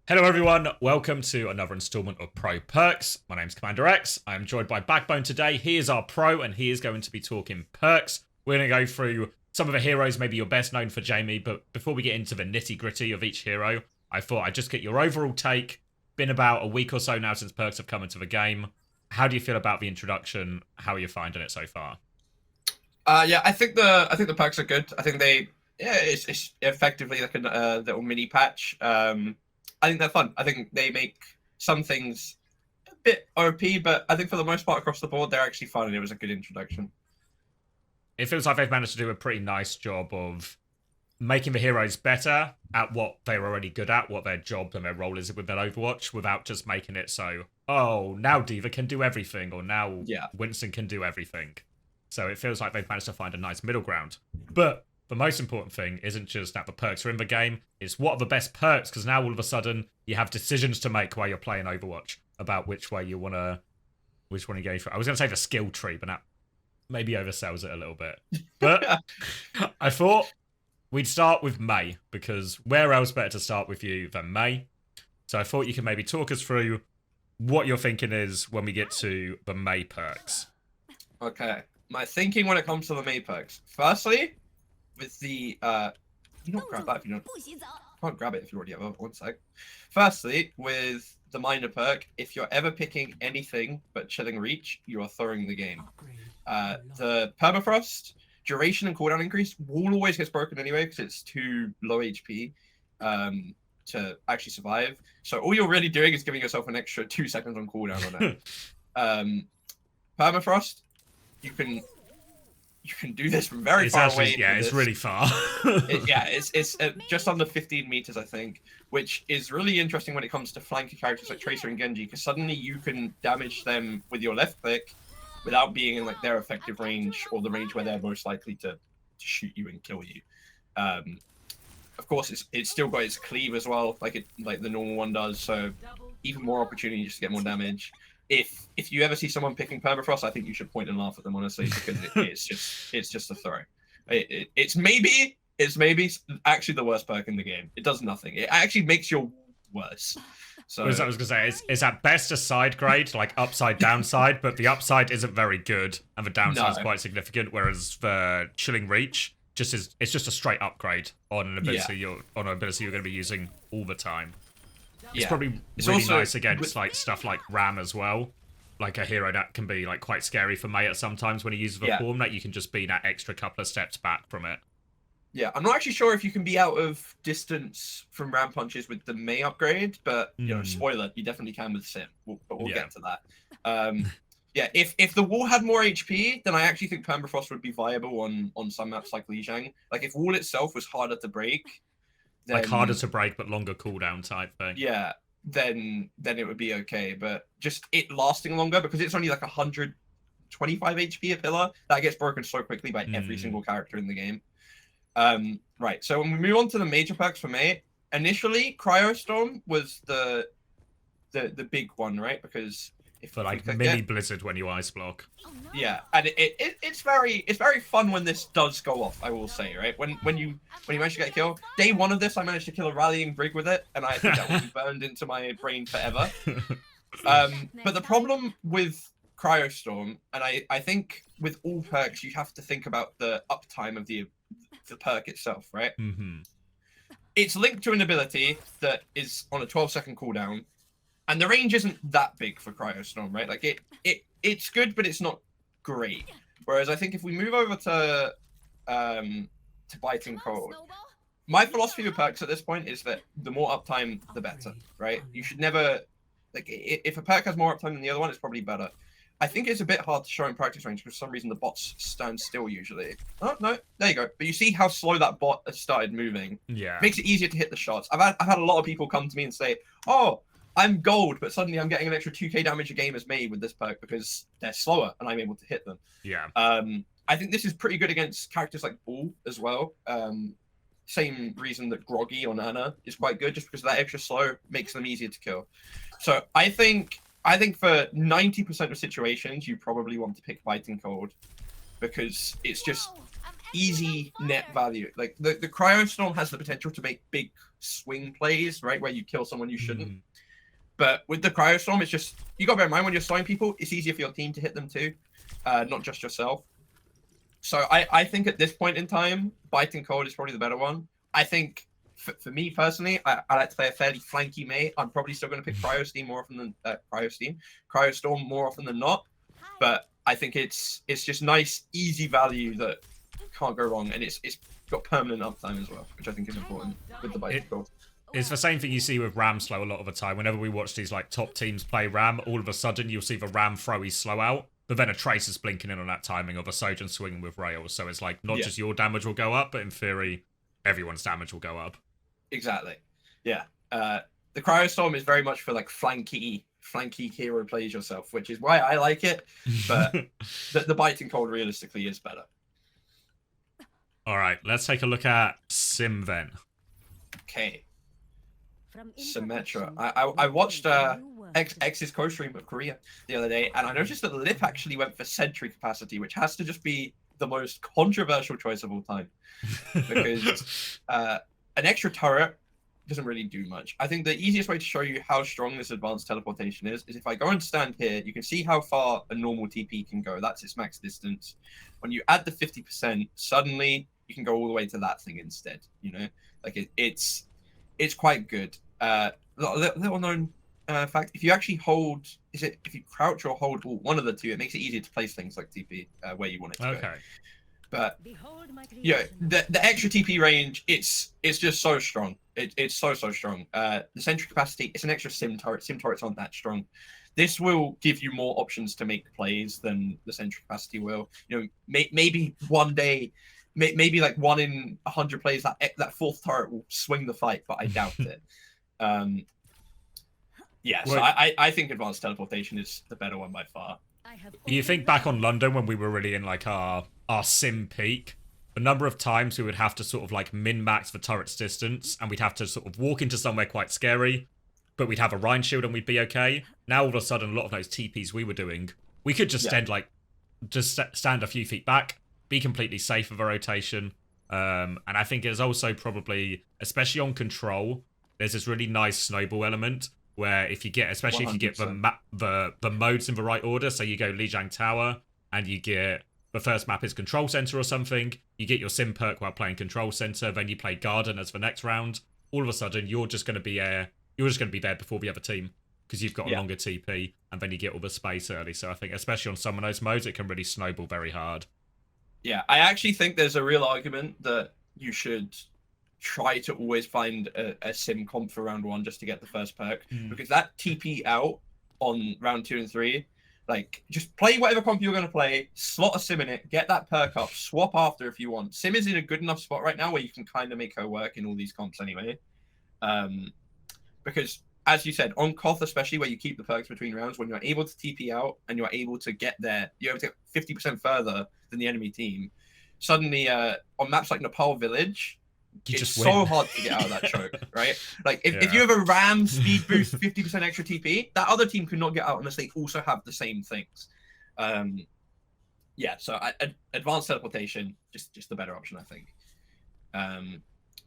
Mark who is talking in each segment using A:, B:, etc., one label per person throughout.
A: Hello everyone, welcome to another installment of Pro Perks. My name's Commander X. I am joined by Backbone today. He is our pro and he is going to be talking perks. We're going to go through some of the heroes, maybe you're best known for Jamie, but before we get into the nitty gritty of each hero, I thought I'd just get your overall take. Been about a week or so now since perks have come into the game. How do you feel about the introduction? How are you finding it so far?
B: Yeah, I think the perks are good. I think it's effectively like a little mini patch. I think they're fun. I think they make some things a bit OP, but I think for the most part across the board, they're actually fun, and it was a good introduction.
A: It feels like they've managed to do a pretty nice job of making the heroes better at what they're already good at, what their job and their role is within Overwatch, without just making it so, oh, now D.Va can do everything, or now Winston can do everything. So it feels like they've managed to find a nice middle ground. But the most important thing isn't just that the perks are in the game, it's what are the best perks, because now all of a sudden you have decisions to make while you're playing Overwatch about which one you go for. I was going to say the skill tree, but that maybe oversells it a little bit. But I thought we'd start with May, because where else better to start with you than May? So I thought you could maybe talk us through what your thinking is when we get to the May perks.
B: Okay, my thinking when it comes to the May perks. Firstly, with the you don't grab that if you don't. Can't grab it if you already have it. One sec. Firstly, with the minor perk, if you're ever picking anything but chilling reach, you are throwing the game. The permafrost duration and cooldown increase wall always gets broken anyway because it's too low HP to actually survive. So all you're really doing is giving yourself an extra 2 seconds on cooldown on it. Permafrost, you can do this from very far away.
A: Yeah, it's really far.
B: It's just under 15 meters, I think, which is really interesting when it comes to flanker characters like Tracer and Genji, because suddenly you can damage them with your left click without being in like their effective range or the range where they're most likely to shoot you and kill you. Of course, it's still got its cleave as well, like the normal one does. So even more opportunity just to get more damage. If you ever see someone picking permafrost, I think you should point and laugh at them, honestly, because it's just a throw. It's maybe actually the worst perk in the game. It does nothing. It actually makes your worse. So
A: I was gonna say it's at best a side grade, like upside downside, but the upside isn't very good and the downside is quite significant. Whereas the chilling reach it's just a straight upgrade on an ability you're going to be using all the time. It's probably really also nice against like stuff like Ram as well. Like a hero that can be like quite scary for May at sometimes when he uses the form, that you can just be that extra couple of steps back from it.
B: Yeah, I'm not actually sure if you can be out of distance from Ram punches with the May upgrade, but you know, spoiler, you definitely can with Sim. But we'll get to that. If the wall had more HP, then I actually think permafrost would be viable on some maps like Lijiang. Like if wall itself was harder to break. Then,
A: like harder to break but longer cooldown type thing.
B: Yeah, then it would be okay. But just it lasting longer, because it's only like 125 HP a pillar, that gets broken so quickly by every single character in the game. Right, so when we move on to the major perks for May, initially Cryostorm was the big one, right? Because
A: for like mini blizzard when you ice block.
B: Yeah, and it's very fun when this does go off, I will say, right? When you manage to get a kill. Day one of this, I managed to kill a rallying brig with it, and I think that will be burned into my brain forever. But the problem with Cryostorm, and I think with all perks, you have to think about the uptime of the perk itself, right? It's linked to an ability that is on a 12-second cooldown. And the range isn't that big for Cryostorm, right? Like it's good, but it's not great. Whereas I think if we move over to Biting Cold, my philosophy with perks at this point is that the more uptime, the better, right? You should never like if a perk has more uptime than the other one, it's probably better. I think it's a bit hard to show in practice range because for some reason the bots stand still usually. Oh no, there you go. But you see how slow that bot has started moving.
A: Yeah,
B: makes it easier to hit the shots. I've had a lot of people come to me and say, "Oh, I'm gold, but suddenly I'm getting an extra 2k damage a game as me with this perk because they're slower and I'm able to hit them."
A: Yeah.
B: I think this is pretty good against characters like Bull as well. Same reason that Groggy on Ana is quite good, just because that extra slow makes them easier to kill. So I think for 90% of situations, you probably want to pick Biting Cold because it's just easy net value. Like the Cryostorm has the potential to make big swing plays, right, where you kill someone you shouldn't. But with the Cryostorm, it's just, you got to bear in mind when you're slowing people, it's easier for your team to hit them too, not just yourself. So I think at this point in time, Biting Cold is probably the better one. I think for me personally, I like to play a fairly flanky mate. I'm probably still going to pick Cryostorm more often than Cryostorm more often than not. But I think it's just nice, easy value that can't go wrong, and it's got permanent uptime as well, which I think is important with the Biting Cold.
A: It's the same thing you see with Ram slow a lot of the time. Whenever we watch these like top teams play Ram, all of a sudden you'll see the Ram throw his slow out, but then a Tracer's blinking in on that timing, or the Sojourn swinging with rails. So it's like not just your damage will go up, but in theory, everyone's damage will go up. Exactly.
B: Yeah. The Cryostorm is very much for like flanky hero plays yourself, which is why I like it. But the Biting Cold realistically is better.
A: All right, let's take a look at Sim then.
B: Okay. Symmetra. I watched X's co-stream of Korea the other day, and I noticed that Lip actually went for sentry capacity, which has to just be the most controversial choice of all time. Because an extra turret doesn't really do much. I think the easiest way to show you how strong this advanced teleportation is if I go and stand here, you can see how far a normal TP can go. That's its max distance. When you add the 50%, suddenly you can go all the way to that thing instead. You know, like it's quite good. Little known fact: if you actually hold, if you crouch or hold one of the two, it makes it easier to place things like TP where you want it to go. But yeah, the extra TP range, it's just so strong. It's so strong. The sentry capacity, it's an extra sim turret. Sim turrets aren't that strong. This will give you more options to make plays than the sentry capacity will. You know, maybe one day, maybe like 1 in 100 plays, that fourth turret will swing the fight, but I doubt it. Yeah, so I think advanced teleportation is the better one by far.
A: You think back on London when we were really in like our sim peak, the number of times we would have to sort of like min-max the turret's distance, and we'd have to sort of walk into somewhere quite scary, but we'd have a Rhine shield and we'd be okay. Now all of a sudden, a lot of those TPs we were doing, we could just stand a few feet back, be completely safe with a rotation. And I think it's also probably, especially on control, there's this really nice snowball element where if you get, especially 100%. If you get the modes in the right order, so you go Lijiang Tower and you get the first map is Control Center or something, you get your sim perk while playing Control Center, then you play Garden as the next round. All of a sudden, you're just going to be there before the other team because you've got a longer TP, and then you get all the space early. So I think, especially on some of those modes, it can really snowball very hard.
B: Yeah, I actually think there's a real argument that you should try to always find a sim comp for round 1 just to get the first perk, because that TP out on round 2 and 3, like, just play whatever comp you're going to play, slot a sim in it, get that perk up, swap after if you want. Sim is in a good enough spot right now where you can kind of make her work in all these comps anyway. Because, as you said, on Koth especially, where you keep the perks between rounds, when you're able to TP out and you're able to get there, you're able to get 50% further than the enemy team. Suddenly, on maps like Nepal Village, it's so hard to get out of that choke, right? Like, if you have a Ram speed boost, 50% extra TP, that other team could not get out unless they also have the same things. Yeah, so advanced teleportation, just the better option, I think.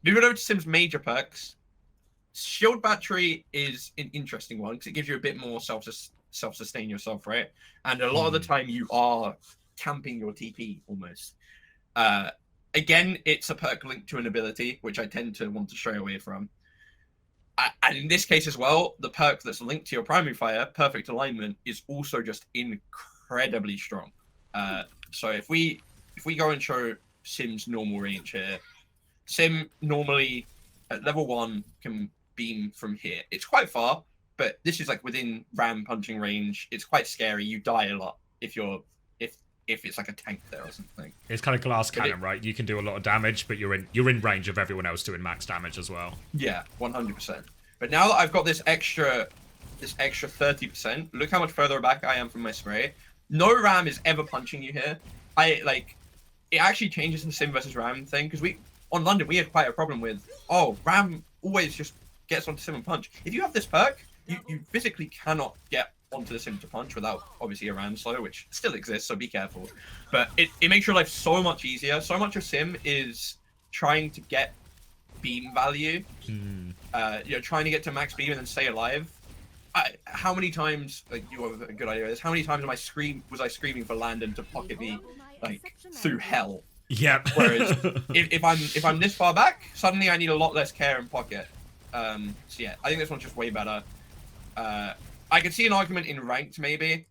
B: Moving over to Sim's major perks, Shield Battery is an interesting one because it gives you a bit more self-sustain yourself, right? And a lot of the time you are camping your TP almost. Again, it's a perk linked to an ability, which I tend to want to stray away from. And in this case as well, the perk that's linked to your primary fire, Perfect Alignment, is also just incredibly strong. So if we go and show Sim's normal range here, Sim normally at level 1 can beam from here. It's quite far, but this is like within ram punching range. It's quite scary. You die a lot if it's like a tank there or something.
A: It's kind of glass cannon, right? You can do a lot of damage, but you're in range of everyone else doing max damage as well.
B: Yeah, 100%. But now that I've got this extra 30%, look how much further back I am from my spray. No ram is ever punching you here. It actually changes the sim versus ram thing, because on London we had quite a problem with, ram always just gets onto sim and punch. If you have this perk, you physically cannot get onto the Symmetra punch without obviously a ram slow, which still exists, so be careful. But it makes your life so much easier. So much of Sim is trying to get beam value, trying to get to max beam and then stay alive. How many times, like, you have a good idea of this, how many times was I screaming for Landon to pocket me, like, through hell?
A: Yep.
B: Whereas if I'm this far back, suddenly I need a lot less care and pocket. So yeah, I think this one's just way better. I could see an argument in ranked maybe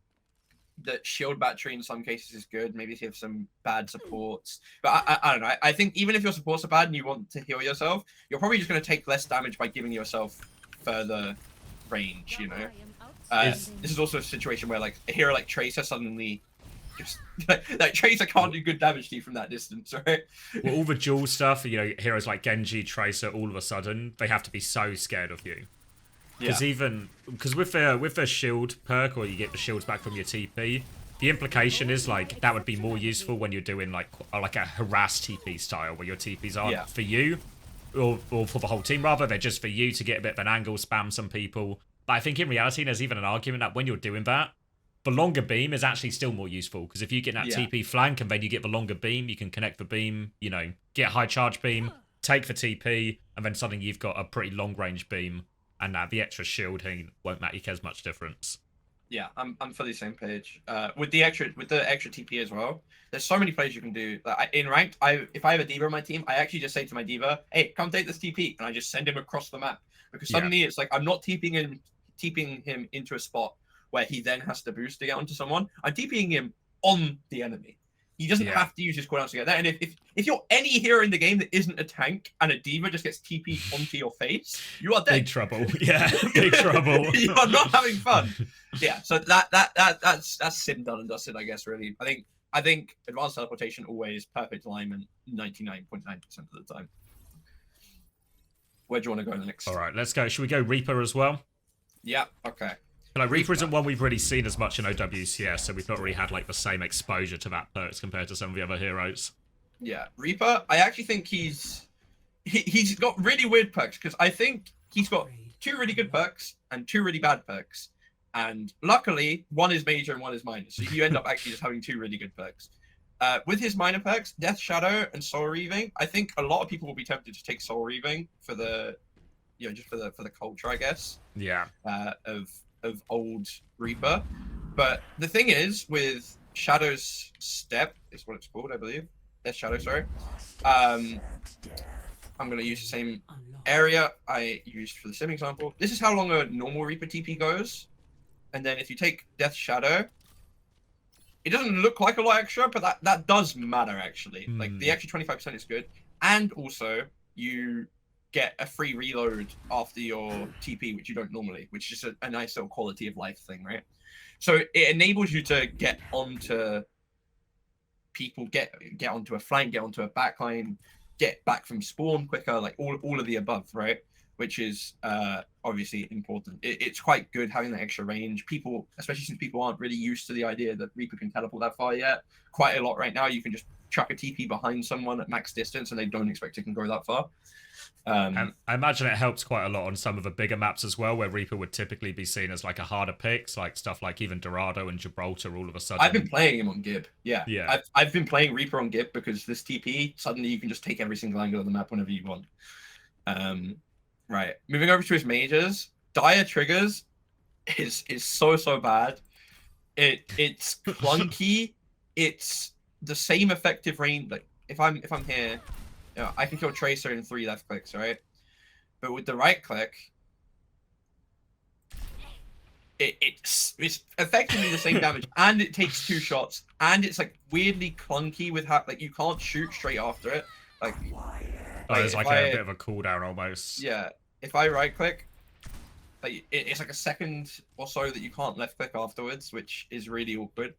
B: that shield battery in some cases is good. Maybe if you have some bad supports, but I don't know. I think even if your supports are bad and you want to heal yourself, you're probably just going to take less damage by giving yourself further range. You know, this is also a situation where like a hero like Tracer suddenly just like Tracer can't do good damage to you from that distance, right?
A: Well, all the dual stuff, you know, heroes like Genji, Tracer, all of a sudden they have to be so scared of you. Because with the shield perk, or you get the shields back from your TP, the implication is like that would be more useful when you're doing like a harass TP style, where your TPs aren't for you, or for the whole team rather, they're just for you to get a bit of an angle, spam some people. But I think in reality, there's even an argument that when you're doing that, the longer beam is actually still more useful, because if you get that TP flank and then you get the longer beam, you can connect the beam, you know, get a high charge beam, take the TP, and then suddenly you've got a pretty long range beam. And the extra shield won't make as much difference.
B: Yeah, I'm fully same page. With the extra TP as well, there's so many plays you can do. Like, in ranked, if I have a diva on my team, I actually just say to my diva, "Hey, come take this TP," and I just send him across the map, because suddenly it's like I'm not TPing him into a spot where he then has to boost to get onto someone. I'm TPing him on the enemy. He doesn't have to use his cooldowns to get there. And if you're any hero in the game that isn't a tank and a diva just gets TP onto your face, you are dead.
A: Big trouble. Yeah, big trouble.
B: You are not having fun. Yeah, so that's Sim done and dusted, I guess. Really, I think advanced teleportation always perfect alignment 99.9% of the time. Where do you want to go next?
A: All right, let's go. Should we go Reaper as well?
B: Yeah. Okay.
A: Like, Reaper isn't one we've really seen as much in OWCS, so we've not really had like the same exposure to that perks compared to some of the other heroes.
B: Yeah, Reaper, I actually think he's got really weird perks, because I think he's got 2 really good perks and 2 really bad perks. And luckily, one is major and one is minor. So you end up actually just having 2 really good perks. With his minor perks, Death Shadow and Soul Reaving, I think a lot of people will be tempted to take Soul Reaving for the, just for the culture, I guess.
A: Yeah.
B: Of old Reaper. But the thing is, with Shadow's Step, is what it's called, I believe. Death Shadow, sorry. I'm going to use the same area I used for the sim example. This is how long a normal Reaper TP goes. And then if you take Death Shadow, it doesn't look like a lot extra, but that does matter, actually. Like, the extra 25% is good. And also, you get a free reload after your TP, which you don't normally, which is a nice little quality of life thing, right? So it enables you to get onto people, get onto a flank, get onto a backline, get back from spawn quicker, like all of the above, right? Which is obviously important. It's quite good having that extra range. People, especially since people aren't really used to the idea that Reaper can teleport that far yet, quite a lot right now, you can just chuck a TP behind someone at max distance and they don't expect it can go that far.
A: And I imagine it helps quite a lot on some of the bigger maps as well, where Reaper would typically be seen as like a harder pick, so like stuff like even Dorado and Gibraltar all of a sudden.
B: I've been playing him on Gib. Yeah.
A: Yeah.
B: I've been playing Reaper on Gib because this TP, suddenly you can just take every single angle of the map whenever you want. Right. Moving over to his majors, Dire Triggers is so bad. It's clunky. It's the same effective range. Like if I'm here, I can kill Tracer in 3 left clicks, right? But with the right click, it's effectively the same damage, and it takes 2 shots, and it's like weirdly clunky with how like you can't shoot straight after it. Like,
A: there's like a bit of a cooldown almost.
B: Yeah, if I right click, like it's like a second or so that you can't left click afterwards, which is really awkward.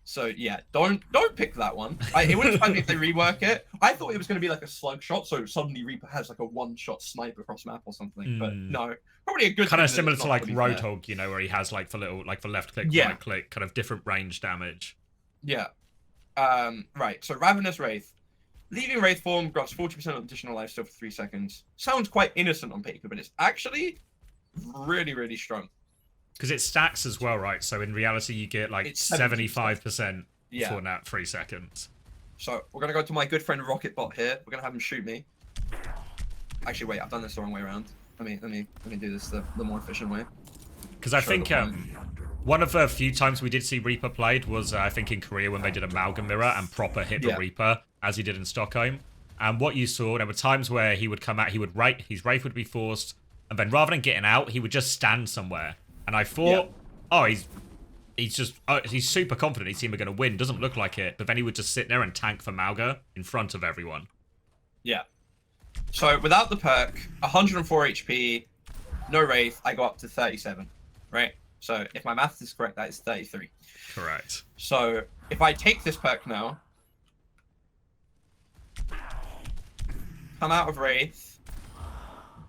B: So yeah, don't pick that one. It wouldn't surprise me if they rework it. I thought it was going to be like a slug shot, so suddenly Reaper has like a 1-shot snipe across map or something. But no, probably a good
A: kind of similar to like Roadhog, you know, where he has like for little like for left click, right click, kind of different range damage.
B: Yeah. Right. So Ravenous Wraith, leaving Wraith form grants 40% additional lifesteal for 3 seconds. Sounds quite innocent on paper, but it's actually really strong.
A: Because it stacks as well, right? So in reality, you get like
B: It's
A: 75%
B: Yeah.
A: for that 3 seconds.
B: So we're gonna go to my good friend Rocketbot here. We're gonna have him shoot me. Actually, wait, I've done this the wrong way around. Let me do this the more efficient way.
A: Because I think one of the few times we did see Reaper played was I think in Korea when they did Amalgam Mirror and proper hit the Reaper as he did in Stockholm. And what you saw, there were times where he would come out, his Wraith would be forced, and then rather than getting out, he would just stand somewhere. And I thought, oh, he's super confident his team are going to win. Doesn't look like it, but then he would just sit there and tank for Malga in front of everyone.
B: Yeah. So without the perk, 104 HP, no Wraith, I go up to 37, right? So if my math is correct, that is 33.
A: Correct.
B: So if I take this perk now, come out of Wraith,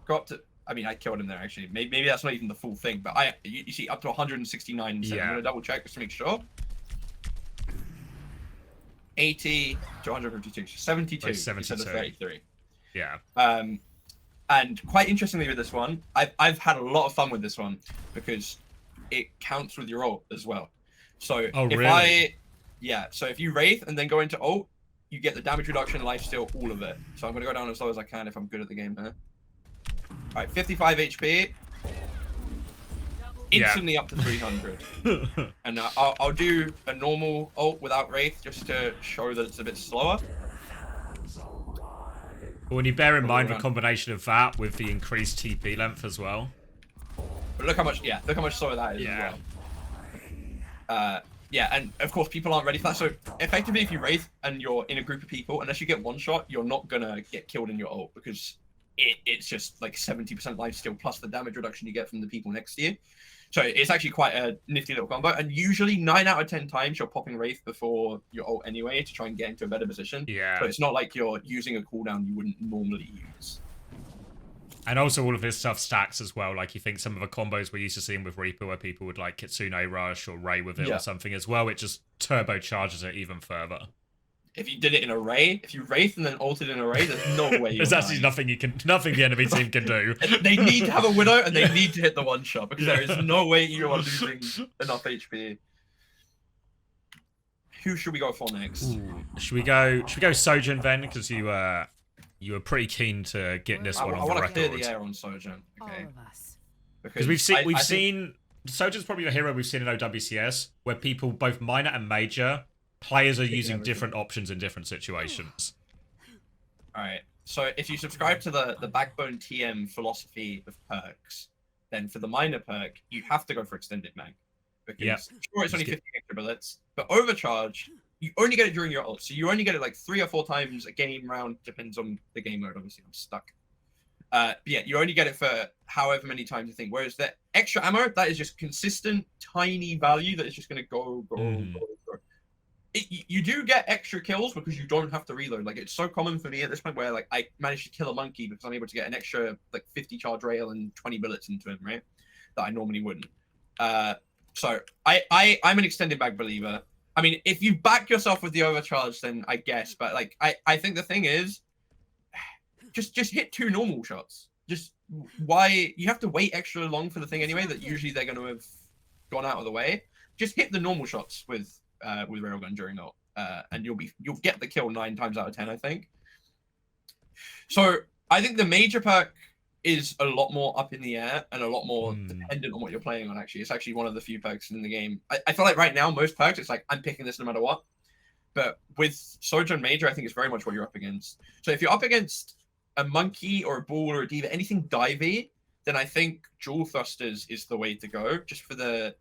B: go up to... I mean, I killed him there, actually. Maybe that's not even the full thing, but you see, up to 169. So I'm going to double check just to make sure. 80 to 152. 72 instead of 33.
A: Yeah.
B: And quite interestingly with this one, I've had a lot of fun with this one because it counts with your ult as well. So so if you Wraith and then go into ult, you get the damage reduction, lifesteal, all of it. So I'm going to go down as low as I can if I'm good at the game here. All right, 55 HP. Instantly up to 300. And I'll do a normal ult without Wraith just to show that it's a bit slower.
A: But when you bear in mind the combination of that with the increased TP length as well.
B: But look how much slower that is as well. And of course people aren't ready for that. So effectively, if you Wraith and you're in a group of people, unless you get one shot, you're not gonna get killed in your ult because it's just like 70% lifesteal plus the damage reduction you get from the people next to you. So it's actually quite a nifty little combo. And usually 9 out of 10 times you're popping Wraith before your ult anyway to try and get into a better position.
A: Yeah.
B: So it's not like you're using a cooldown you wouldn't normally use.
A: And also all of this stuff stacks as well. Like you think some of the combos we're used to seeing with Reaper where people would like Kitsune Rush or Ray with it or something as well. It just turbocharges it even further.
B: If you did it in Array, if you Wraith and then ulted in Array, there's no way
A: there's actually nothing the enemy team can do.
B: They need to have a Widow and they need to hit the one shot because there is no way you are losing enough HP. Who should we go for next?
A: Ooh. Should we go Sojourn then? Because you were pretty keen to get this one on the record. I want to clear
B: the air on Sojourn. Okay.
A: Because we've seen Sojourn's probably the hero we've seen in OWCS where people both minor and major players are using different options in different situations.
B: Alright, so if you subscribe to the Backbone TM philosophy of perks, then for the minor perk, you have to go for Extended Mag. Because sure, it's only 50 extra bullets, but Overcharge, you only get it during your ult. So you only get it like 3 or 4 times a game round, depends on the game mode, obviously I'm stuck. But yeah, you only get it for however many times you think. Whereas the extra ammo, that is just consistent, tiny value that is just going to go. You do get extra kills because you don't have to reload. Like it's so common for me at this point where like I managed to kill a monkey because I'm able to get an extra like 50 charge rail and 20 bullets into him, right? That I normally wouldn't. So I'm an extended mag believer. I mean, if you back yourself with the overcharge, then I guess. But like I think the thing is, just hit 2 normal shots. Just why you have to wait extra long for the thing anyway? That usually they're going to have gone out of the way. Just hit the normal shots with railgun during ult, and you'll get the kill 9 times out of 10, I think. So I think the major perk is a lot more up in the air and a lot more dependent on what you're playing on. Actually, it's actually one of the few perks in the game. I feel like right now most perks it's like I'm picking this no matter what. But with Sojourn Major, I think it's very much what you're up against. So if you're up against a monkey or a bull or a diva, anything divey, then I think dual thrusters is the way to go, just for the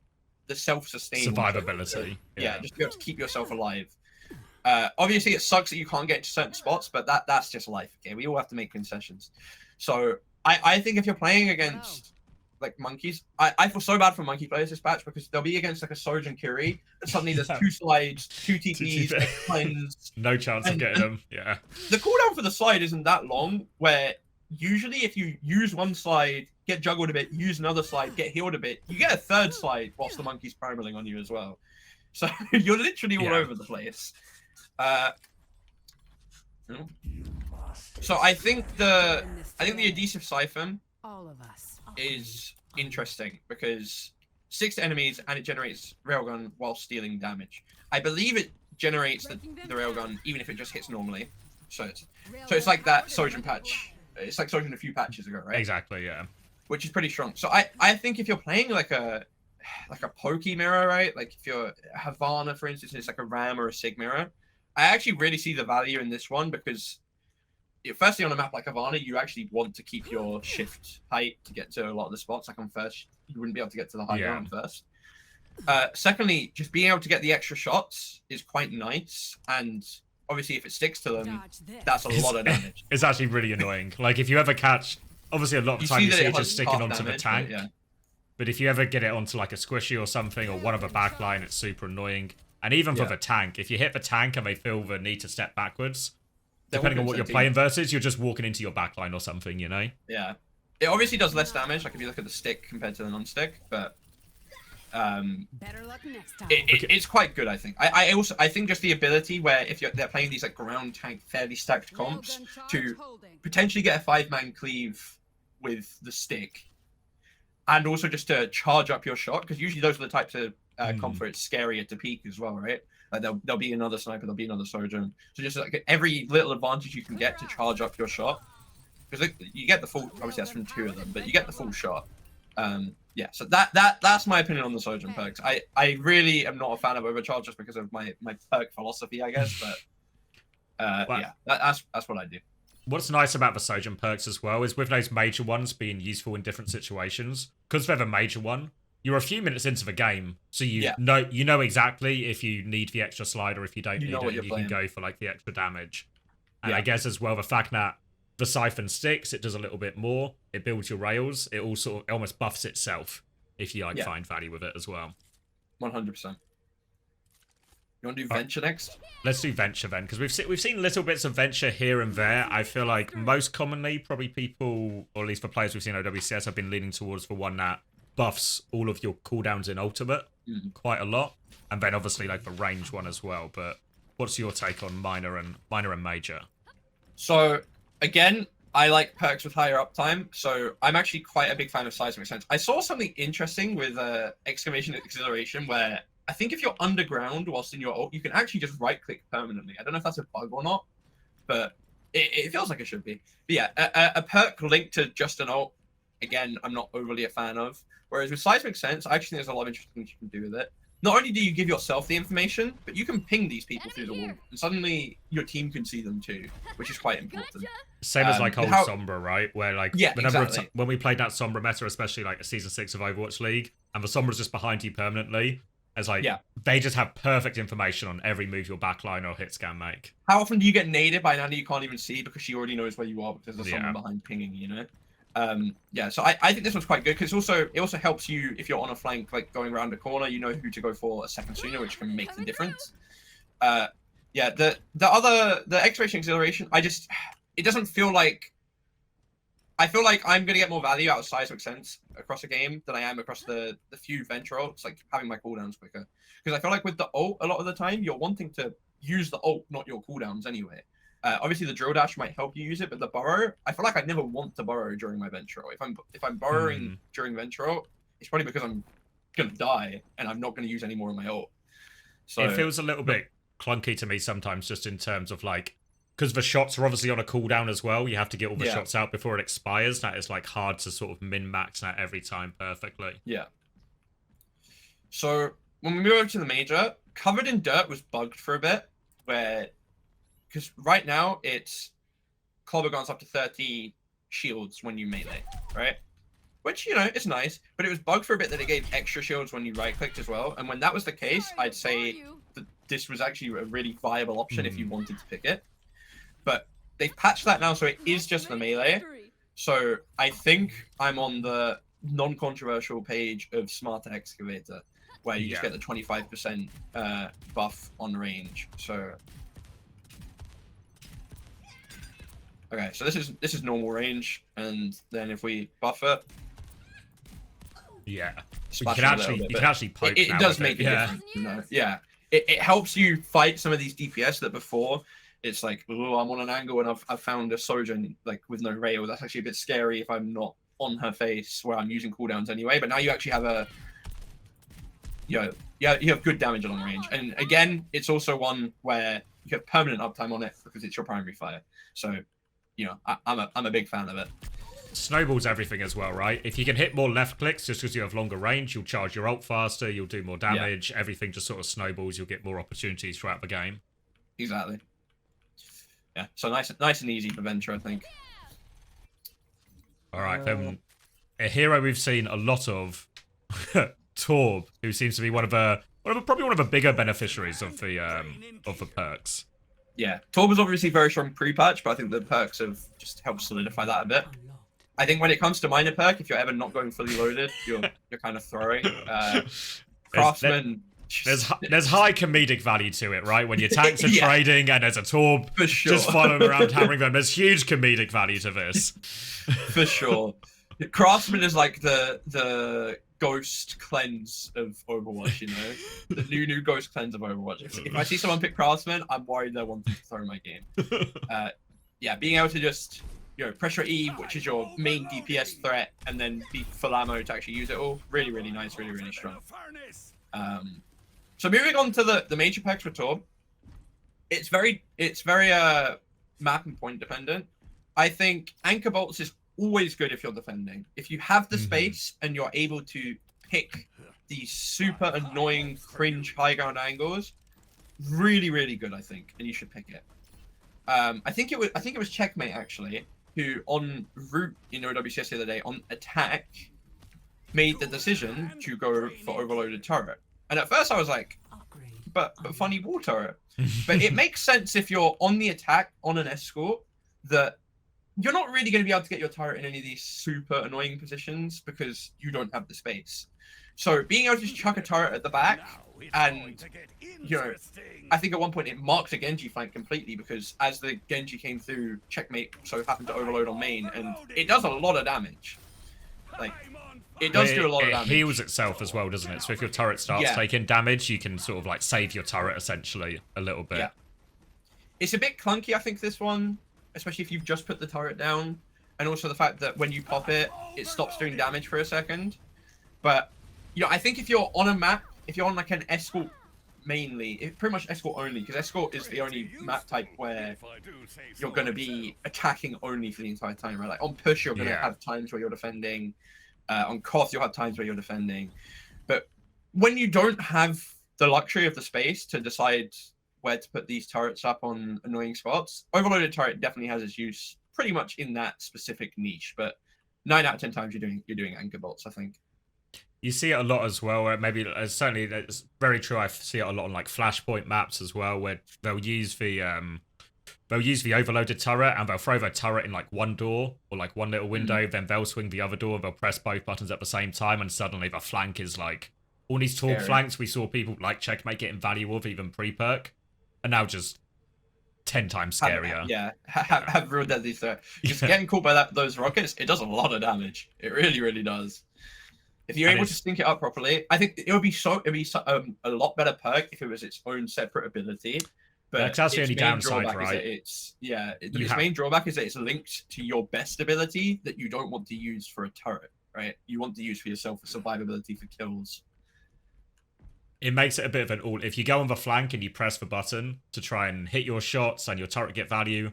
B: self-sustain
A: survivability.
B: Just to be able to keep yourself alive. Obviously it sucks that you can't get into certain spots, but that's just life. Okay, we all have to make concessions. So I think if you're playing against like monkeys, I feel so bad for monkey players this patch because they'll be against like a Sojourn Curie and suddenly there's 2 slides, 2 TPs, cleanse,
A: no chance of getting them. Yeah,
B: the cooldown for the slide isn't that long, where usually if you use one slide, get juggled a bit, use another slide, get healed a bit, you get a 3rd slide whilst the monkey's primaling on you as well. So you're literally all over the place. So I think the adhesive siphon is interesting because sticks to enemies, and it generates railgun while stealing damage. I believe it generates the railgun even if it just hits normally. So it's like that Sojourn patch. It's like Sojourn a few patches ago, right?
A: Exactly, yeah.
B: Which is pretty strong. So I think if you're playing like a pokey mirror, right? Like if you're Havana, for instance, it's like a Ram or a Sig mirror. I actually really see the value in this one because firstly on a map like Havana, you actually want to keep your shift height to get to a lot of the spots. Like on first, you wouldn't be able to get to the high ground first. Secondly, just being able to get the extra shots is quite nice, and obviously if it sticks to them, that's a lot of damage.
A: It's actually really annoying. Like if you ever catch, obviously a lot of time you see it just sticking onto the tank. But if you ever get it onto like a squishy or something, or one of a backline, it's super annoying. And even for the tank, if you hit the tank and they feel the need to step backwards, depending on what you're playing versus, you're just walking into your backline or something, you know?
B: Yeah. It obviously does less damage, like if you look at the stick compared to the non-stick, but
C: better luck next time.
B: It's quite good, I think. I think just the ability where if they're playing these like ground tank fairly stacked comps to potentially get a 5-man cleave with the stick, and also just to charge up your shot, because usually those are the types of comp where it's scarier to peek as well, right? Like there'll be another sniper, there'll be another Sojourn. So just like every little advantage you can get to charge up your shot, because you get the full. Obviously that's from 2 of them, but you get the full shot. Yeah, so that's my opinion on the Sojourn perks. I really am not a fan of Overcharge just because of my perk philosophy, I guess. But yeah, that's what I do.
A: What's nice about the Sojourn perks as well is with those major ones being useful in different situations, because they're the major one, you're a few minutes into the game, so you know exactly if you need the extra slide or if you don't need it, and you can go for like the extra damage. And I guess as well the fact that the siphon sticks, it does a little bit more, it builds your rails, it also almost buffs itself if you like find value with it as well.
B: 100%. You want to do Venture next?
A: Let's do Venture then, because we've seen little bits of Venture here and there. I feel like most commonly, probably people, or at least for players we've seen OWCS, have been leaning towards the one that buffs all of your cooldowns in Ultimate quite a lot, and then obviously like the range one as well. But what's your take on minor and major?
B: So again, I like perks with higher uptime, so I'm actually quite a big fan of Seismic Sense. I saw something interesting with Excavation Acceleration where I think if you're underground whilst in your ult, you can actually just right-click permanently. I don't know if that's a bug or not, but it feels like it should be. But yeah, a perk linked to just an ult, again, I'm not overly a fan of. Whereas with Seismic Sense, I actually think there's a lot of interesting things you can do with it. Not only do you give yourself the information, but you can ping these people through the wall, and suddenly your team can see them too, which is quite important.
A: Same as like old Sombra, right? Where like
B: exactly.
A: When we played that Sombra meta, especially like a season 6 of Overwatch League, and the Sombra's just behind you permanently, as like they just have perfect information on every move your backline or hit scan make.
B: How often do you get naded by an enemy you can't even see because she already knows where you are because there's someone behind pinging, you know? So I think this one's quite good because it also helps you if you're on a flank, like going around a corner, you know who to go for a second sooner, which can make the difference. The Excavation Acceleration, it doesn't feel like. I feel like I'm gonna get more value out of Seismic Sense across a game than I am across the few Venture ults, like having my cooldowns quicker. Because I feel like with the ult, a lot of the time you're wanting to use the ult, not your cooldowns anyway. Obviously the drill dash might help you use it, but the burrow, I feel like I never want to burrow during my Venture ult. If I'm burrowing during Venture ult, it's probably because I'm gonna die and I'm not gonna use any more of my ult. So
A: it feels a little bit clunky to me sometimes, just in terms of like, because the shots are obviously on a cooldown as well. You have to get all the shots out before it expires. That is like hard to sort of min-max that every time perfectly. Yeah.
B: So when we move over to the major, Covered in Dirt was bugged for a bit, because right now it's Clobber guns up to 30 shields when you melee, right? Which, you know, it's nice, but it was bugged for a bit that it gave extra shields when you right-clicked as well. And when that was the case, I'd say that this was actually a really viable option if you wanted to pick it. But they've patched that now, so it is just the melee. So I think I'm on the non-controversial page of Smarter Excavator, where you just get the 25% buff on range. So okay, so this is normal range, and then if we buff it,
A: you can actually poke.
B: It does make a difference. You know? Yeah, it helps you fight some of these DPS that before. It's like, oh, I'm on an angle and I've found a Sojourn like with no rail. That's actually a bit scary if I'm not on her face where I'm using cooldowns anyway. But now you actually have you have good damage along range. And again, it's also one where you have permanent uptime on it because it's your primary fire. So, I'm a big fan of it.
A: Snowballs everything as well, right? If you can hit more left clicks just because you have longer range, you'll charge your ult faster, you'll do more damage, everything just sort of snowballs, you'll get more opportunities throughout the game.
B: Exactly. Yeah, so nice and easy for Venture, I think.
A: Alright, then a hero we've seen a lot of, Torb, who seems to be probably one of the bigger beneficiaries of the perks.
B: Yeah, Torb was obviously very strong pre-patch, but I think the perks have just helped solidify that a bit. I think when it comes to minor perk, if you're ever not going fully loaded, you're kind of throwing. Craftsman.
A: There's high comedic value to it, right? When your tanks are trading and there's a Torb just following around hammering them, there's huge comedic value to this.
B: For sure. Craftsman is like the ghost cleanse of Overwatch, the new ghost cleanse of Overwatch. If I see someone pick Craftsman, I'm worried they're wanting to throw my game. Being able to just pressure E, which is your main DPS threat, and then be full ammo to actually use it all. Really, really nice, really, really strong. So moving on to the major perks for Torb, it's very map and point dependent. I think Anchor Bolts is always good if you're defending. If you have the space and you're able to pick these super annoying cringe high ground angles, really, really good, I think, and you should pick it. I think it was Checkmate actually, who on route in OWCS the other day on attack made the decision to go for overloaded turret. And at first I was like, but funny wall turret. But it makes sense if you're on the attack on an escort that you're not really going to be able to get your turret in any of these super annoying positions because you don't have the space. So being able to just chuck a turret at the back and, I think at one point it marked a Genji flank completely because as the Genji came through, Checkmate so happened to overload on main and it does a lot of damage. Like, it does do a lot of damage.
A: It heals itself as well, doesn't it? So if your turret starts taking damage, you can sort of like save your turret essentially a little bit.
B: Yeah. It's a bit clunky, I think, this one, especially if you've just put the turret down. And also the fact that when you pop it, it stops doing damage for a second. But, I think if you're on a map, if you're on like an escort mainly, pretty much escort only, because escort is the only map type where you're going to be attacking only for the entire time, right? Like on push, you're going to have times where you're defending. On Koth, you'll have times where you're defending. But when you don't have the luxury of the space to decide where to put these turrets up on annoying spots, Overloaded Turret definitely has its use pretty much in that specific niche. But 9 out of 10 times you're doing Anchor Bolts, I think.
A: You see it a lot as well, where maybe, certainly, it's very true, I see it a lot on like Flashpoint maps as well, where they'll use the overloaded turret and they'll throw their turret in like one door or like one little window, then they'll swing the other door and they'll press both buttons at the same time and suddenly the flank is like, all these Torb flanks we saw people like Checkmate getting value of even pre-perk, and now just 10 times scarier.
B: Have real deadly threat. Just getting caught by those rockets, it does a lot of damage. It really, really does. If you're able to sync it up properly, I think it would be a lot better perk if it was its own separate ability. But
A: that's the only downside, right?
B: Its main drawback is that it's linked to your best ability that you don't want to use for a turret, right? You want to use for yourself for survivability for kills.
A: It makes it a bit of an all. If you go on the flank and you press the button to try and hit your shots and your turret get value,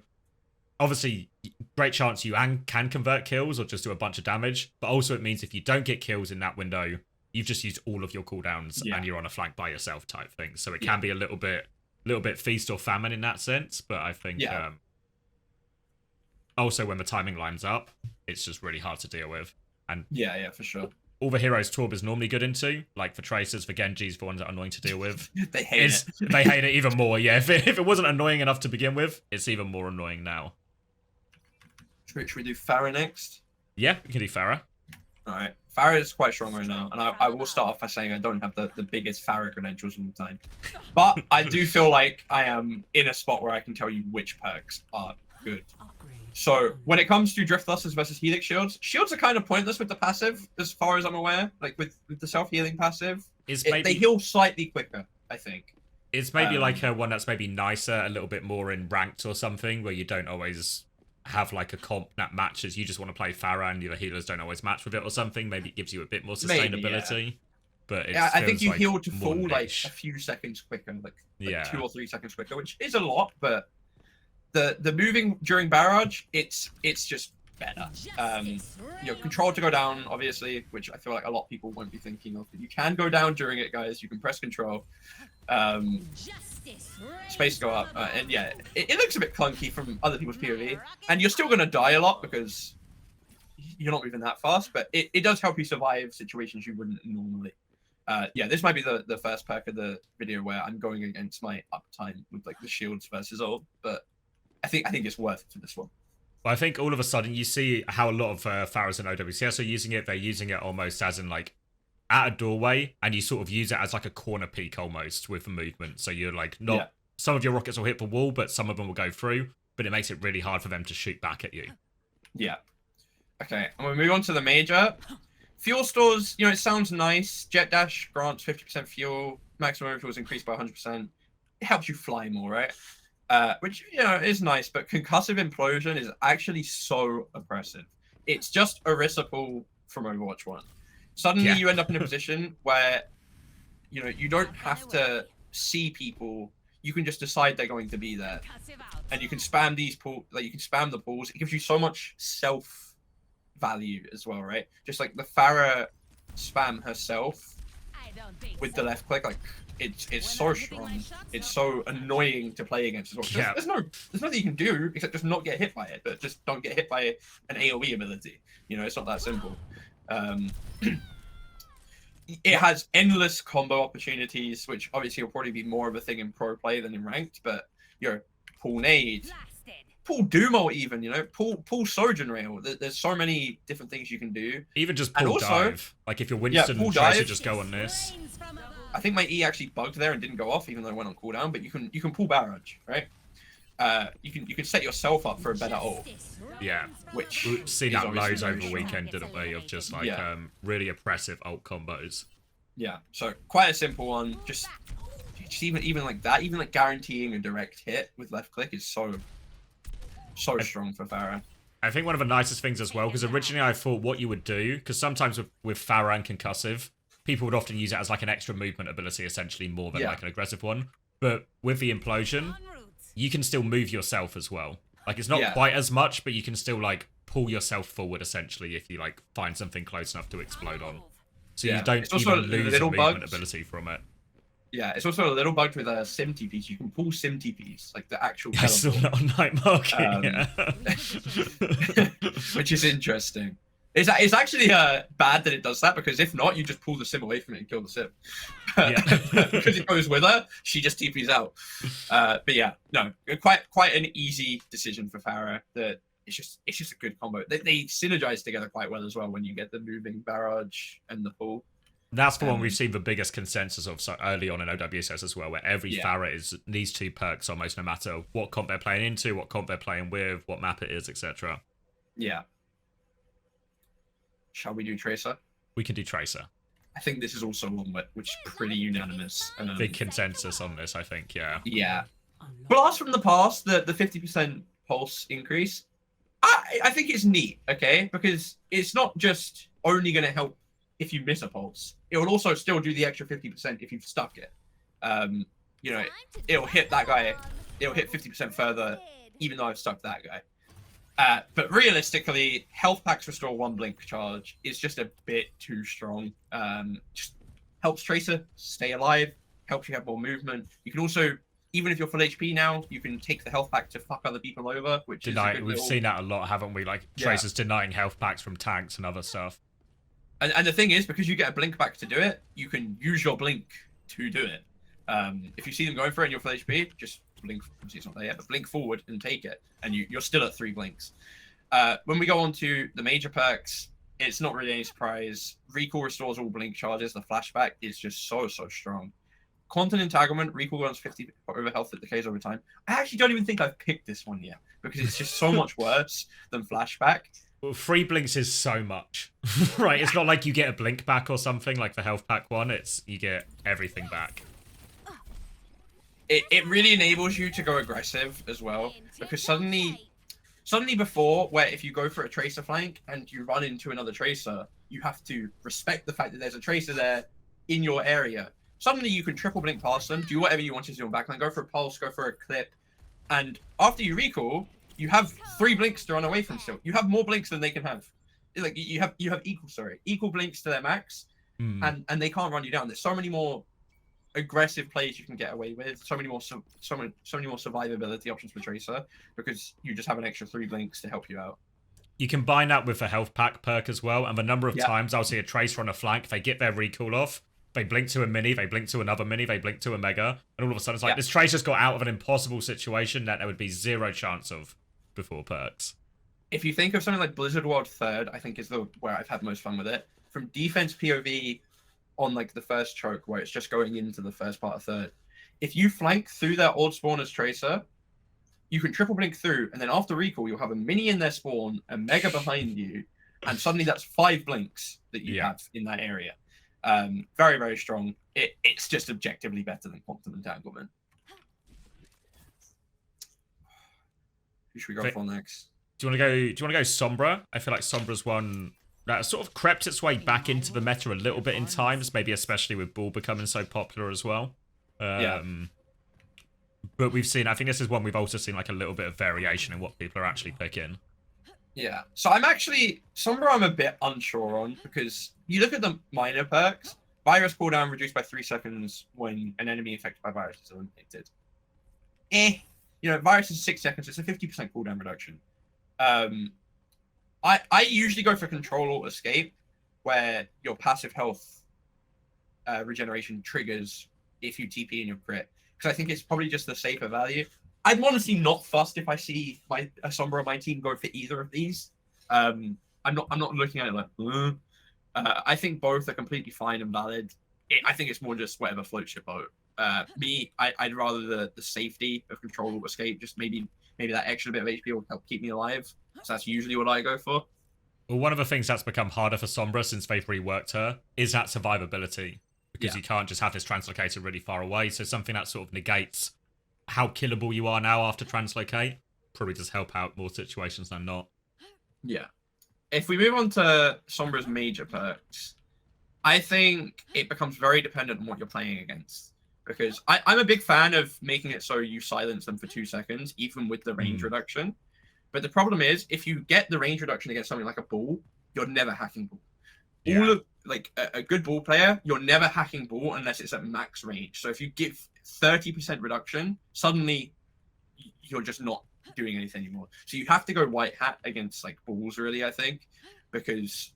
A: obviously, great chance you can convert kills or just do a bunch of damage. But also it means if you don't get kills in that window, you've just used all of your cooldowns and you're on a flank by yourself type thing. So it can be a little bit feast or famine in that sense. But I think also when the timing lines up, it's just really hard to deal with. And
B: yeah, for sure.
A: All the heroes Torb is normally good into, like for Tracers, for Genjis, for ones that are annoying to deal with.
B: They hate it.
A: They hate it even more, yeah. If it wasn't annoying enough to begin with, it's even more annoying now.
B: Should we do Pharah next?
A: Yeah, we can do Pharah.
B: Alright. Pharah is quite strong right now, and I will start off by saying I don't have the biggest Pharah credentials in the time. But I do feel like I am in a spot where I can tell you which perks are good. So when it comes to Drift Thrusters versus Helix Shields, shields are kind of pointless with the passive, as far as I'm aware. Like with the self-healing passive, they heal slightly quicker, I think.
A: It's maybe like one that's maybe nicer, a little bit more in ranked or something, where you don't always have like a comp that matches. You just want to play Pharah and the healers don't always match with it or something. Maybe it gives you a bit more sustainability.
B: Maybe,
A: but it
B: I think you
A: like
B: heal to
A: more
B: full like
A: niche.
B: a few seconds quicker, like
A: Yeah.
B: 2 or 3 seconds quicker, which is a lot, but the moving during barrage, it's just better. Your control to go down, obviously, which I feel like a lot of people won't be thinking of. But you can go down during it, guys. You can press control. Space go up, and yeah, it looks a bit clunky from other people's POV, and you're still gonna die a lot because you're not moving that fast. But it does help you survive situations you wouldn't normally. Yeah, this might be the first perk of the video where I'm going against my uptime with like the shields versus ult, but I think it's worth it for this one.
A: But I think all of a sudden you see how a lot of Pharahs and OWCS are using it. They're using it almost as in like at a doorway, and you sort of use it as like a corner peek almost with the movement. So you're like not some of your rockets will hit the wall, but some of them will go through. But it makes it really hard for them to shoot back at you.
B: Yeah. Okay, and we move on to the major. Fuel stores, you know, it sounds nice. Jet dash grants 50% fuel. Maximum fuel is increased by 100%. It helps you fly more, right? Which, you know, is nice, but concussive implosion is actually so oppressive. It's just a recipe from Overwatch 1. Suddenly you end up in a position where, you know, you don't have to see people. You can just decide they're going to be there. And you can spam these you can spam the pools. It gives you so much self value as well, right? Just like the Pharah spam herself with the left click, like it's so strong. It's so annoying to play against as well.
A: Yeah.
B: There's nothing you can do except just not get hit by it, but just don't get hit by an AoE ability. You know, it's not that simple. It has endless combo opportunities, which obviously will probably be more of a thing in pro play than in ranked, but you know, pull nade, pull Dumo even, you know, pull Sojourn rail. There's so many different things you can do.
A: Even just pull dive. Like if you're Winston
B: pull
A: Tracer,
B: dive.
A: just go on this.
B: I think my E actually bugged there and didn't go off, even though it went on cooldown. But you can pull barrage, right? You can set yourself up for a better ult.
A: Yeah,
B: which
A: we've seen
B: is
A: that
B: obviously
A: loads
B: very
A: over the
B: strong.
A: weekend, didn't we? Of just like really oppressive ult combos.
B: Yeah, so quite a simple one. Just even like that, even like guaranteeing a direct hit with left click is so strong for Pharah.
A: I think one of the nicest things as well, because originally I thought what you would do, because sometimes with Pharah and concussive, people would often use it as like an extra movement ability, essentially more than like an aggressive one. But with the implosion, you can still move yourself as well. Like it's not quite as much, but you can still like pull yourself forward essentially if you like find something close enough to explode on. So you don't even lose your movement ability from it.
B: Yeah, it's also a little bugged with Sim TPs. You can pull Sim TPs, like the actual
A: I saw that on Night Market,
B: which is interesting. It's actually bad that it does that, because if not, you just pull the Sim away from it and kill the Sim. Because it goes with her, she just TPs out. But yeah, no, quite an easy decision for Pharah. That it's just a good combo. They synergize together quite well as well when you get the moving barrage and the pull.
A: That's the one we've seen the biggest consensus of so early on in OWSS as well, where every Pharah is these two perks almost, no matter what comp they're playing into, what comp they're playing with, what map it is, etc.
B: Yeah. Shall we do Tracer?
A: We can do Tracer.
B: I think this is also one which is pretty unanimous.
A: Big consensus on this, I think, yeah.
B: Yeah. Blast from the past, the 50% pulse increase, I think it's neat, okay? Because it's not just only going to help if you miss a pulse. It will also still do the extra 50% if you've stuck it. You know, it'll hit that guy. It'll hit 50% further, even though I've stuck that guy. But realistically, health packs restore 1 blink charge is just a bit too strong. Just helps Tracer stay alive, helps you have more movement. You can also, even if you're full HP now, you can take the health pack to fuck other people over, which is a good
A: We've seen that a lot, haven't we? Like Tracer's denying health packs from tanks and other stuff.
B: And the thing is, because you get a blink back to do it, you can use your blink to do it. If you see them going for it and you're full HP, just blink. Obviously, it's not there yet, but blink forward and take it, and you're still at 3 blinks. When we go on to the major perks, it's not really any surprise. Recall restores all blink charges. The flashback is just so strong. Content entanglement, recall runs 50 over health that decays over time. I actually don't even think I've picked this one yet, because it's just so much worse than flashback.
A: Well, 3 blinks is so much, right? It's not like you get a blink back or something like the health pack one. It's you get everything back.
B: It really enables you to go aggressive as well, because suddenly before, where if you go for a Tracer flank and you run into another Tracer, you have to respect the fact that there's a Tracer there in your area, suddenly you can triple blink past them, do whatever you want to do on backline, go for a pulse, go for a clip, and after you recall, you have 3 blinks to run away from still. You have more blinks than they can have. Like you have equal blinks to their max, and they can't run you down. There's so many more aggressive plays you can get away with, so many more survivability options for Tracer, because you just have an extra 3 blinks to help you out.
A: You combine that with the health pack perk as well, and the number of times I'll see a Tracer on a flank, they get their recall off, they blink to a mini, they blink to another mini, they blink to a mega, and all of a sudden it's like, this Tracer's got out of an impossible situation that there would be 0 chance of before perks.
B: If you think of something like Blizzard World 3rd, I think is where I've had most fun with it. From defense POV on like the first choke, where it's just going into the first part of 3rd, if you flank through their old spawn as Tracer, you can triple blink through, and then after recall, you'll have a mini in their spawn, a mega behind you, and suddenly that's 5 blinks that you have in that area. Very, very strong. It's just objectively better than Quantum Entanglement. Who should we go for next?
A: Do you want to go Sombra? I feel like Sombra's one that sort of crept its way back into the meta a little bit in times, maybe especially with Bull becoming so popular as well. But we've seen, I think this is one we've also seen like a little bit of variation in what people are actually picking.
B: Yeah, so Sombra I'm a bit unsure on, because you look at the minor perks, virus cooldown reduced by 3 seconds when an enemy affected by virus is eliminated. You know, virus is 6 seconds, it's a 50% cooldown reduction. I usually go for control alt escape, where your passive health regeneration triggers if you TP in your crit, because I think it's probably just the safer value. I'd want to see not fussed if I see a Sombra on my team go for either of these. I'm not looking at it like, I think both are completely fine and valid. I think it's more just whatever floats your boat. I'd rather the safety of control alt escape, just maybe that extra bit of HP will help keep me alive. So that's usually what I go for.
A: Well, one of the things that's become harder for Sombra since they've reworked her is that survivability. Because you can't just have this translocated really far away. So something that sort of negates how killable you are now after translocate probably does help out more situations than not.
B: Yeah. If we move on to Sombra's major perks, I think it becomes very dependent on what you're playing against. Because I'm a big fan of making it so you silence them for 2 seconds, even with the range reduction. But the problem is, if you get the range reduction against something like a Bull, you're never hacking Bull. All of like a good Bull player, you're never hacking Bull unless it's at max range. So if you give 30% reduction, suddenly you're just not doing anything anymore. So you have to go white hat against like Bulls, really, I think, because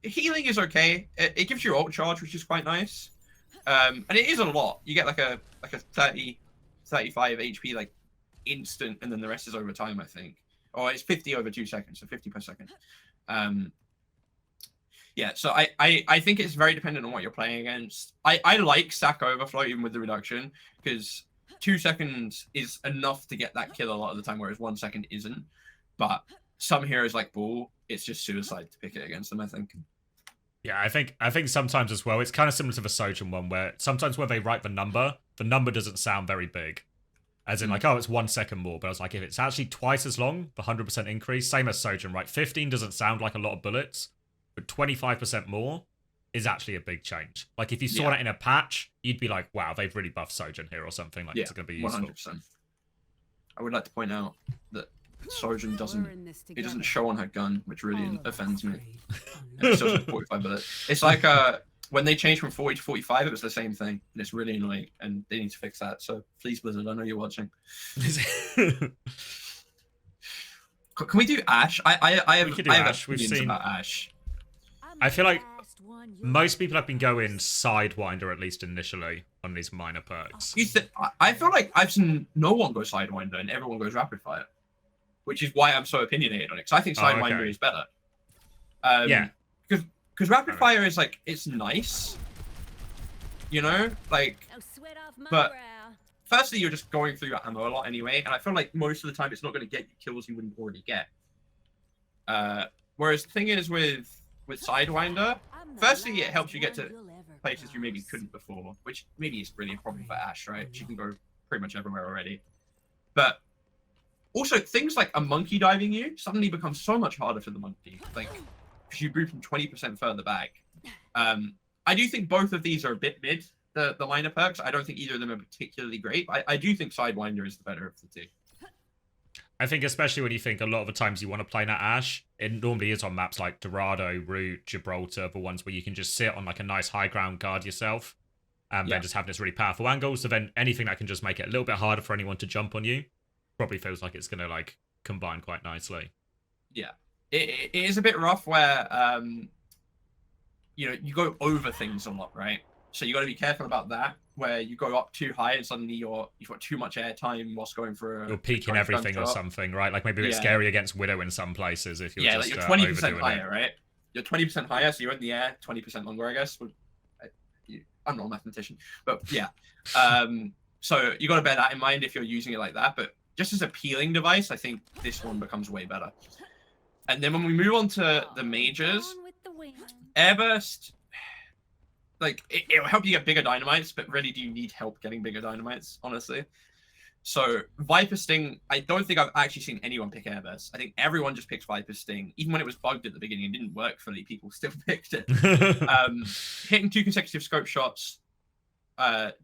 B: healing is okay. It gives you ult charge, which is quite nice. And it is a lot. You get like a 30, 35 HP like instant, and then the rest is over time, I think. Or it's 50 over 2 seconds, so 50 per second. Yeah, so I think it's very dependent on what you're playing against. I like stack overflow even with the reduction, because 2 seconds is enough to get that kill a lot of the time, whereas 1 second isn't. But some heroes like Bull, it's just suicide to pick it against them, I think.
A: Yeah, I think sometimes as well, it's kind of similar to the Sojourn one, where sometimes when they write the number doesn't sound very big. As in like, oh, it's 1 second more. But I was like, if it's actually twice as long, the 100% increase, same as Sojourn, right? 15 doesn't sound like a lot of bullets, but 25% more is actually a big change. Like if you saw that in a patch, you'd be like, wow, they've really buffed Sojourn here or something. Like it's going to be useful.
B: 100%. I would like to point out that Sojourn doesn't show on her gun, which really offends me. It's still 45 bullets. It's like when they changed from 40 to 45, it was the same thing, and it's really annoying, and they need to fix that. So please, Blizzard, I know you're watching. Can we do Ashe? I have
A: Ashe. We've
B: opinions
A: seen
B: about Ashe.
A: I feel like most people have been going Sidewinder, at least initially, on these minor perks.
B: I feel like I've seen no one go Sidewinder and everyone goes Rapid Fire, which is why I'm so opinionated on it. Because I think Sidewinder is better. Because Rapid Fire is like, it's nice, you know, like, but firstly, you're just going through your ammo a lot anyway, and I feel like most of the time it's not going to get you kills you wouldn't already get. Whereas the thing is with Sidewinder, firstly, it helps you get to places you maybe couldn't before, which maybe is really a problem for Ashe, right? She can go pretty much everywhere already. But also, things like a monkey diving you suddenly become so much harder for the monkey. Like, because you move from 20% further back, I do think both of these are a bit mid, the minor perks. I don't think either of them are particularly great. I do think Sidewinder is the better of the two.
A: I think especially when you think a lot of the times you want to play that Ashe, it normally is on maps like Dorado, Root, Gibraltar, the ones where you can just sit on like a nice high ground, guard yourself, and then just have this really powerful angle. So then anything that can just make it a little bit harder for anyone to jump on you probably feels like it's going to like combine quite nicely.
B: Yeah, it is a bit rough where you know, you go over things a lot, right? So you got to be careful about that, where you go up too high and suddenly you've got too much airtime whilst going for
A: you're peeking everything or something, right? Like maybe a bit scary against Widow in some places if you're just
B: like you're 20% higher, right? You're 20% higher, so you're in the air, 20% longer, I guess. I'm not a mathematician, but yeah. So you got to bear that in mind if you're using it like that. But just as a peeling device, I think this one becomes way better. And then when we move on to the majors, Airburst, like it'll help you get bigger dynamites, but really, do you need help getting bigger dynamites? Honestly, so Viper Sting, I don't think I've actually seen anyone pick Airburst. I think everyone just picks Viper Sting, even when it was bugged at the beginning and didn't work fully. People still picked it. Hitting 2 consecutive scope shots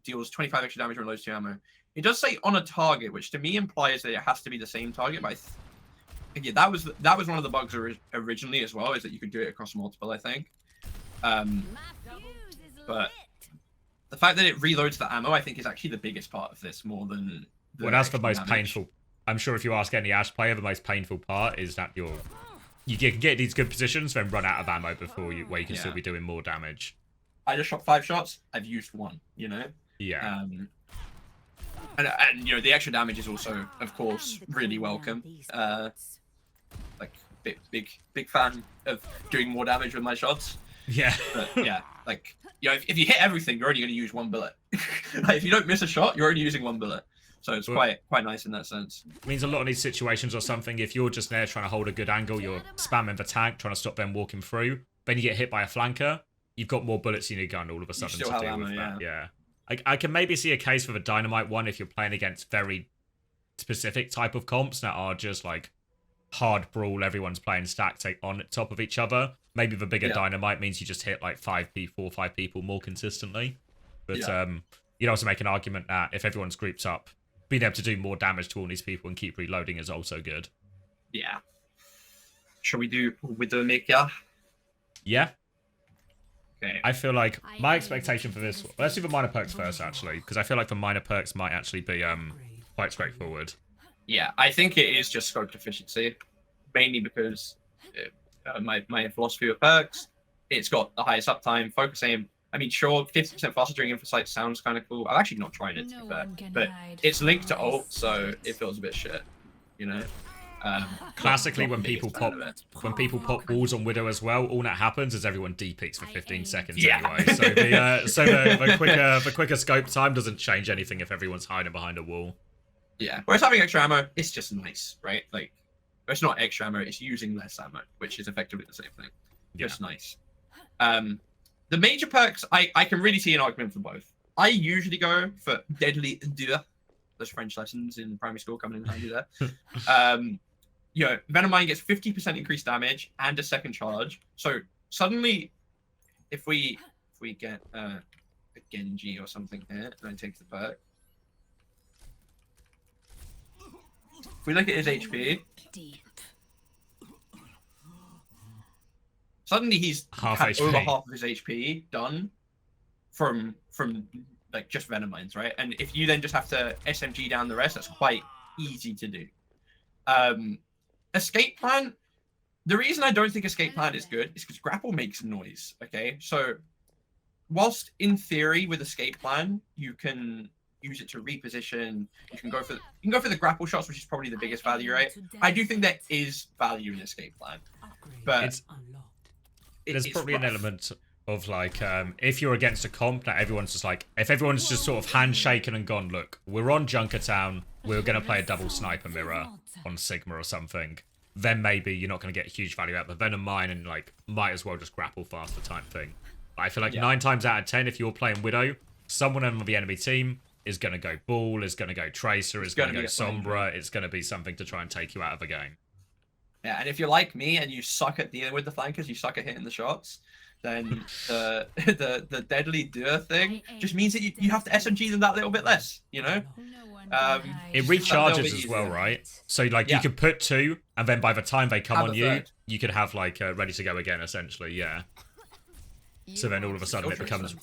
B: deals 25 extra damage when loads 2 ammo. It does say on a target, which to me implies that it has to be the same target. But yeah, that was one of the bugs originally as well, is that you could do it across multiple, I think. But the fact that it reloads the ammo, I think, is actually the biggest part of this, more than
A: well, that's the most painful. I'm sure if you ask any Ashe player, the most painful part is that you can get these good positions, then run out of ammo before where you can still be doing more damage.
B: I just shot 5 shots. I've used 1. You know.
A: Yeah.
B: And you know, the extra damage is also, of course, really welcome. Like big fan of doing more damage with my shots.
A: Yeah.
B: But yeah, like, you know, if you hit everything, you're only going to use 1 bullet. Like, if you don't miss a shot, you're only using 1 bullet. So it's quite nice in that sense.
A: It means a lot of these situations or something, if you're just there trying to hold a good angle, you're spamming the tank, trying to stop them walking through, then you get hit by a flanker, you've got more bullets in your gun all of a sudden to deal with that. Yeah. I can maybe see a case for the Dynamite one if you're playing against very specific type of comps that are just like hard brawl, everyone's playing stack take on top of each other. Maybe the bigger Dynamite means you just hit like 4 or 5 people more consistently. But you'd also make an argument that if everyone's grouped up, being able to do more damage to all these people and keep reloading is also good.
B: Yeah. Shall we do Widowmaker?
A: Yeah.
B: Okay.
A: I feel like my expectation for this... Let's do the minor perks first, actually, because I feel like the minor perks might actually be quite straightforward.
B: Yeah, I think it is just scope efficiency, mainly because my philosophy of perks, it's got the highest uptime, focus aim. I mean, sure, 50% faster during Infosight sounds kind of cool. I've actually not tried it, to be fair, but it's linked to ult, so it feels a bit shit, you know?
A: Classically, when people pop walls on Widow as well, all that happens is everyone D-peaks for 15 seconds anyway. So the quicker scope time doesn't change anything if everyone's hiding behind a wall.
B: Yeah, whereas having extra ammo, it's just nice, right? Like, it's not extra ammo, it's using less ammo, which is effectively the same thing. Just nice. The major perks, I can really see an argument for both. I usually go for Deadly Deux. Those French lessons in primary school coming in handy there. You know, Venom Mine gets 50% increased damage and a second charge. So suddenly, if we get a Genji or something here, and I take the perk. If we look at his HP, suddenly he's over half of his HP done from like just Venom Mines, right? And if you then just have to SMG down the rest, that's quite easy to do. Escape Plan, the reason I don't think Escape Plan is good is because grapple makes noise, okay? So whilst in theory with Escape Plan, you can use it to reposition, you can go for the grapple shots, which is probably the biggest value, right? I do think there is value in Escape Plan, but
A: there's probably an element of like, if you're against a comp that everyone's just like, if everyone's just sort of handshaken and gone, look, we're on Junkertown, we're going to play a double sniper mirror on Sigma or something, then maybe you're not going to get huge value out of the Venom Mine and like, might as well just grapple faster type thing. But I feel like 9 times out of 10, if you're playing Widow, someone on the enemy team is going to go Ball, is going to go Tracer, is going to go Sombra, it's going to be something to try and take you out of the game.
B: Yeah, and if you're like me and you suck at dealing with the flankers, you suck at hitting the shots, then the deadly Dur thing just means that you have to SMG them that little bit less, you know?
A: It recharges as well, right? So like you could put 2, and then by the time they come
B: Have
A: on
B: a
A: you,
B: third.
A: you could have like ready to go again, essentially. Yeah. So then all of a sudden it becomes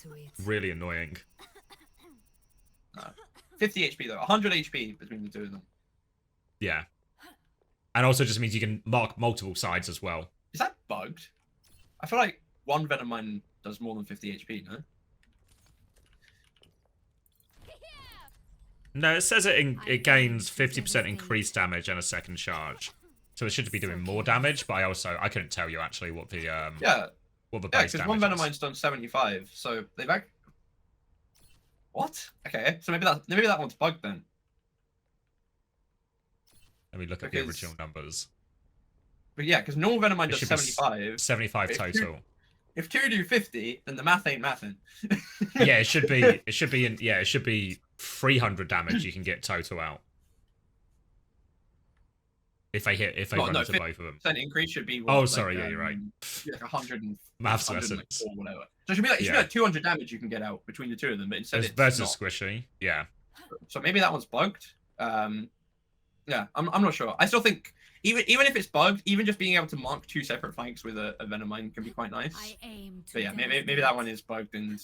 A: really annoying.
B: 50 HP though, 100 HP between the two of them.
A: Yeah. And also just means you can mark multiple sides as well.
B: Is that bugged? I feel like one Venom Mine does more than 50 HP, no?
A: No, it says it gains 50% increased damage and a second charge. So it should be doing more damage, but I couldn't tell you actually what the what the base
B: because
A: damage
B: one Venom
A: is.
B: Mine's done 75, so they've What? Okay, so maybe that one's bugged then.
A: Let me look at the original numbers.
B: But yeah, because normal Venom Mine
A: It
B: does
A: should be
B: 75.
A: 75 total.
B: If 2 do 50, then the math ain't mathin'.
A: Yeah, it should be 300 damage you can get total out. If they run into both of them.
B: 50% increase should be
A: sorry, yeah, you're right.
B: Like 100 and
A: Maths
B: 100
A: lessons.
B: or whatever. So it should be like 200 damage you can get out between the two of them, but instead
A: It's
B: it's
A: versus
B: not.
A: squishy. Yeah.
B: So maybe that one's bugged. Yeah, I'm not sure. I still think even if it's bugged, even just being able to mark 2 separate flanks with a Venom Mine can be quite nice. But yeah, maybe that one is bugged and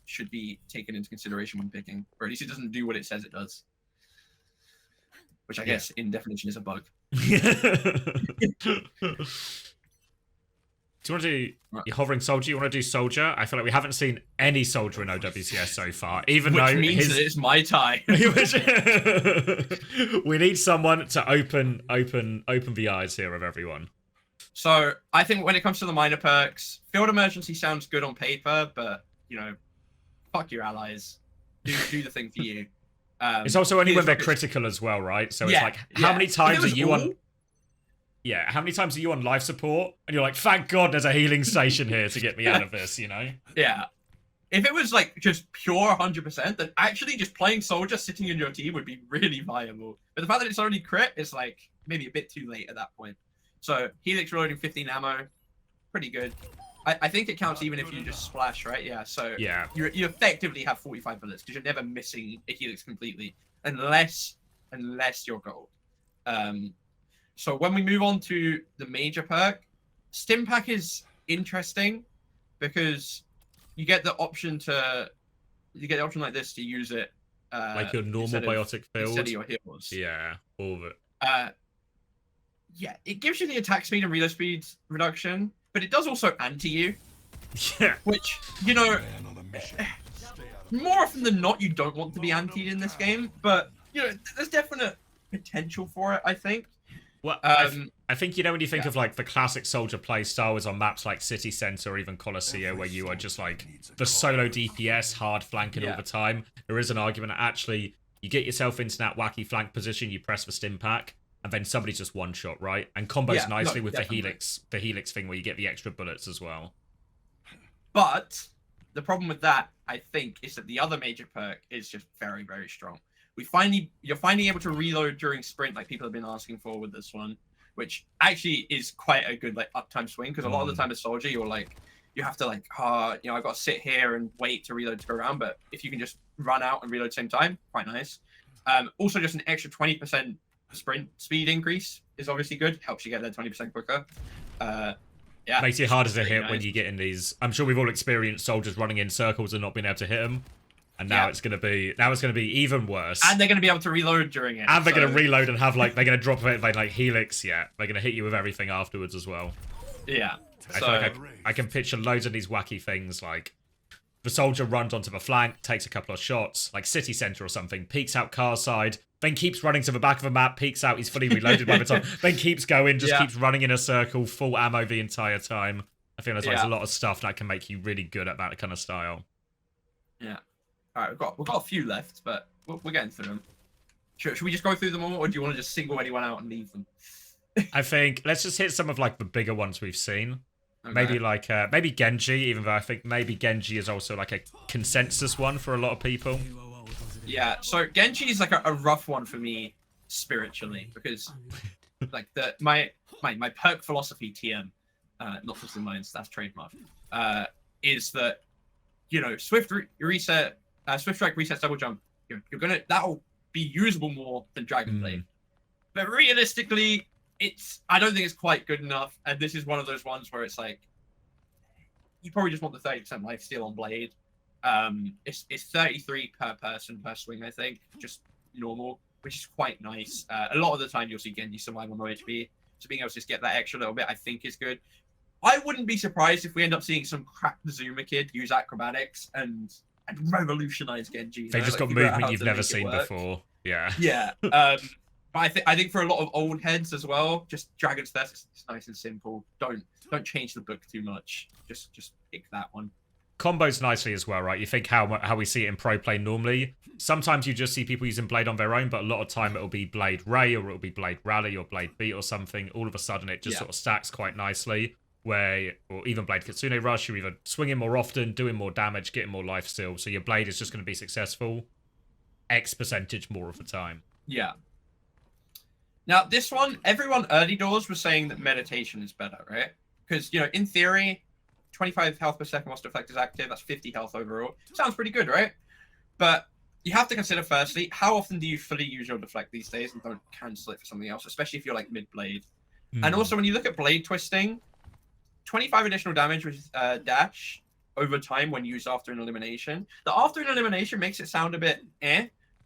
B: should be taken into consideration when picking, or at least it doesn't do what it says it does. Which I guess in definition is a bug.
A: Do you want to do you're hovering soldier? You want to do soldier? I feel like we haven't seen any soldier in OWCS so far, even
B: Which
A: though
B: means that it's my time.
A: we need someone to open the eyes here of everyone.
B: So I think when it comes to the minor perks, Field Emergency sounds good on paper, but you know, fuck your allies. Do the thing for you.
A: It's also only when they're
B: it's-
A: critical as well, right? So it's
B: Yeah,
A: like, how many times
B: If it
A: are you
B: was
A: on? Yeah, how many times are you on life support? And you're like, thank God there's a healing station here to get me out of this, you know?
B: Yeah. If it was like just pure 100%, then actually just playing soldier sitting in your team would be really viable. But the fact that it's already crit is like maybe a bit too late at that point. So Helix reloading 15 ammo, pretty good. I think it counts even if you just splash, right? Yeah. So
A: Yeah.
B: you effectively have 45 bullets because you're never missing a Helix completely, unless you're gold. So when we move on to the major perk, Stim Pack is interesting because you get the option like this to use it
A: Like your normal biotic
B: instead
A: field.
B: of your heals.
A: Yeah, all of it.
B: Yeah, it gives you the attack speed and reload speed reduction, but it does also anti you,
A: Yeah.
B: which, you know, more often than not, you don't want to be antied in this game, but, you know, there's definite potential for it, I think.
A: Well, I think, you know, when you think of like the classic soldier play style is on maps like City Center or even Colosseo, where you are just like the solo DPS, hard flanking all the time, there is an argument that actually you get yourself into that wacky flank position, you press the Stim Pack, and then somebody's just one shot, right? And combos nicely with definitely. the Helix thing where you get the extra bullets as well.
B: But the problem with that, I think, is that the other major perk is just very, very strong. You're finally able to reload during sprint, like people have been asking for with this one, which actually is quite a good like uptime swing, because a lot of the time as soldier, you're like, you have to like, you know, I've got to sit here and wait to reload to go around. But if you can just run out and reload at the same time, quite nice. Also, just an extra 20% sprint speed increase is obviously good. Helps you get there 20% quicker. Yeah,
A: Makes it harder to hit
B: nice.
A: when you get in these. I'm sure we've all experienced soldiers running in circles and not being able to hit them. And now it's gonna be even worse.
B: And they're gonna be able to reload during it.
A: And they're gonna reload and have like they're gonna drop it like Helix. Yeah, they're gonna hit you with everything afterwards as well.
B: Yeah.
A: I feel like I can picture loads of these wacky things like the soldier runs onto the flank, takes a couple of shots, like City Center or something, peeks out car side, then keeps running to the back of the map, peeks out, he's fully reloaded by the time, then keeps going, just keeps running in a circle, full ammo the entire time. I feel there's a lot of stuff that can make you really good at that kind of style.
B: Yeah. All right, we've got a few left, but we're getting through them. Should we just go through them all, or do you want to just single anyone out and leave them?
A: I think let's just hit some of like the bigger ones we've seen.
B: Okay.
A: Maybe like maybe Genji, even though I think maybe Genji is also like a consensus one for a lot of people.
B: Yeah, so Genji is like a rough one for me spiritually, because like my perk philosophy TM not Twisted Minds, that's trademark, is that, you know, Swift Strike resets double jump. You're gonna, that'll be usable more than Dragon Blade. But realistically, I don't think it's quite good enough. And this is one of those ones where it's like, you probably just want the 30% lifesteal on Blade. It's 33 per person per swing, I think, just normal, which is quite nice. A lot of the time you'll see Genji survive on low HP, so being able to just get that extra little bit, I think, is good. I wouldn't be surprised if we end up seeing some crack Zuma kid use acrobatics and revolutionize Genji.
A: They just got movement you've never seen before. Yeah.
B: Yeah. But I think for a lot of old heads as well, just Dragon's Thirst is nice and simple. Don't change the book too much. Just pick that one.
A: Combos nicely as well, right? You think how we see it in pro play normally. Sometimes you just see people using Blade on their own, but a lot of time it'll be Blade Ray or it'll be Blade Rally or Blade Beat or something. All of a sudden it just sort of stacks quite nicely. Or even Blade Kitsune Rush, you're either swinging more often, doing more damage, getting more life steal. So your Blade is just going to be successful X percentage more of the time.
B: Yeah. Now, this one, everyone early doors was saying that meditation is better, right? Because, you know, in theory, 25 health per second whilst deflect is active. That's 50 health overall. Sounds pretty good, right? But you have to consider, firstly, how often do you fully use your deflect these days and don't cancel it for something else, especially if you're like mid-blade. And also, when you look at blade twisting, 25 additional damage with dash over time when used after an elimination. The after an elimination makes it sound a bit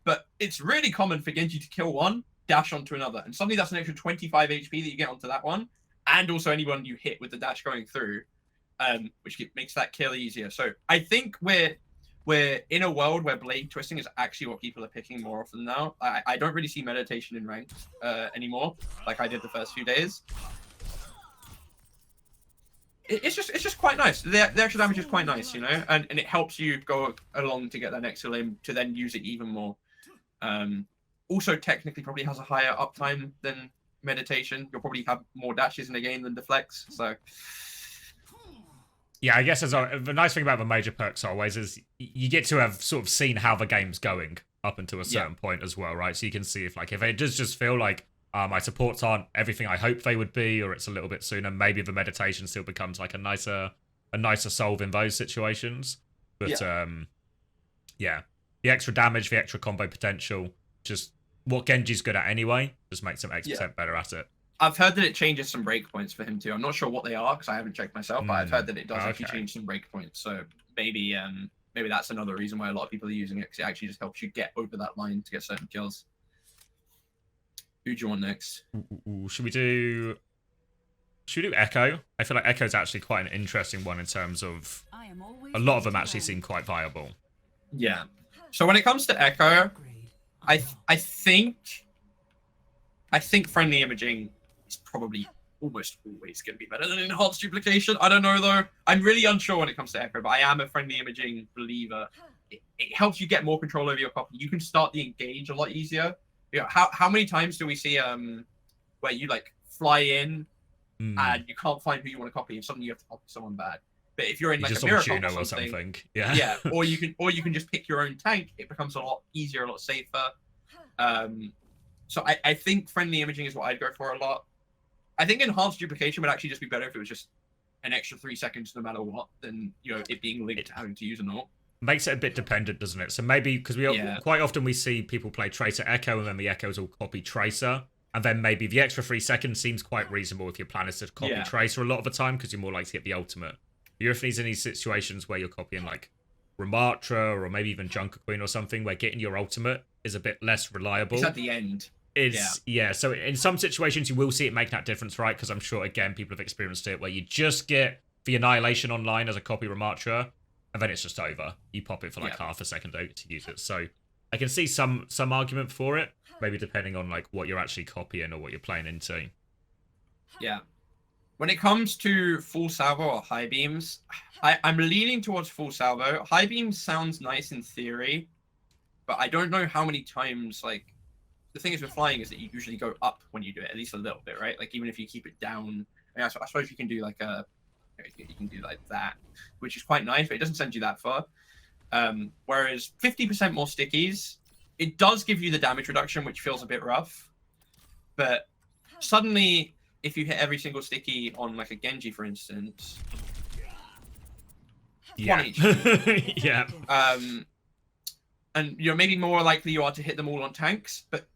B: but it's really common for Genji to kill one, dash onto another. And suddenly that's an extra 25 HP that you get onto that one. And also anyone you hit with the dash going through, which makes that kill easier. So I think we're in a world where blade twisting is actually what people are picking more often now. I don't really see meditation in ranked anymore, like I did the first few days. It's just quite nice. The extra damage is quite nice, you know, and it helps you go along to get that next limb to then use it even more. Also, technically, probably has a higher uptime than meditation. You'll probably have more dashes in the game than deflects. So,
A: yeah, I guess the nice thing about the major perks always is you get to have sort of seen how the game's going up until a certain point as well, right? So you can see if it does just feel like my supports aren't everything I hope they would be, or it's a little bit sooner. Maybe the meditation still becomes like a nicer solve in those situations. But yeah, the extra damage, the extra combo potential, just what Genji's good at anyway, just makes him X% better at it.
B: I've heard that it changes some breakpoints for him too. I'm not sure what they are because I haven't checked myself, but I've heard that it does actually change some breakpoints. So maybe that's another reason why a lot of people are using it, because it actually just helps you get over that line to get certain kills. Who do you want next?
A: Should we do Echo? I feel like Echo's actually quite an interesting one in terms of a lot of them actually seem quite viable.
B: Yeah. So when it comes to Echo, I think friendly imaging is probably almost always going to be better than enhanced duplication. I don't know though. I'm really unsure when it comes to Echo, but I am a friendly imaging believer. It helps you get more control over your copy. You can start the engage a lot easier. You know, how many times do we see where you like fly in and you can't find who you want to copy and suddenly you have to copy someone bad. But if you're in like a miracle or something, yeah, or you can just pick your own tank, it becomes a lot easier, a lot safer. So I think friendly imaging is what I'd go for a lot. I think enhanced duplication would actually just be better if it was just an extra 3 seconds no matter what, than, you know, it being linked to having to use an ult.
A: Makes it a bit dependent, doesn't it? So maybe, because quite often we see people play Tracer Echo and then the Echoes will copy Tracer, and then maybe the extra 3 seconds seems quite reasonable if your plan is to copy Tracer a lot of the time, because you're more likely to get the ultimate. You're if there's any situations where you're copying like Ramatra or maybe even Junker Queen or something, where getting your ultimate is a bit less reliable.
B: It's at the end.
A: So in some situations you will see it make that difference, right? Because I'm sure, again, people have experienced it where you just get the Annihilation online as a copy Ramatra, and then it's just over. You pop it for like half a second to use it. So I can see some argument for it, maybe depending on like what you're actually copying or what you're playing into.
B: Yeah. When it comes to full salvo or high beams, I'm leaning towards full salvo. High beams sounds nice in theory, but I don't know how many times, like, the thing is with flying is that you usually go up when you do it, at least a little bit, right? Like, even if you keep it down, I suppose you can do like you can do like that, which is quite nice, but it doesn't send you that far. Whereas 50% more stickies, it does give you the damage reduction, which feels a bit rough, but suddenly if you hit every single sticky on like a Genji, for instance,
A: Yeah.
B: 1 HP.
A: Yeah.
B: And you're maybe more likely you are to hit them all on tanks, but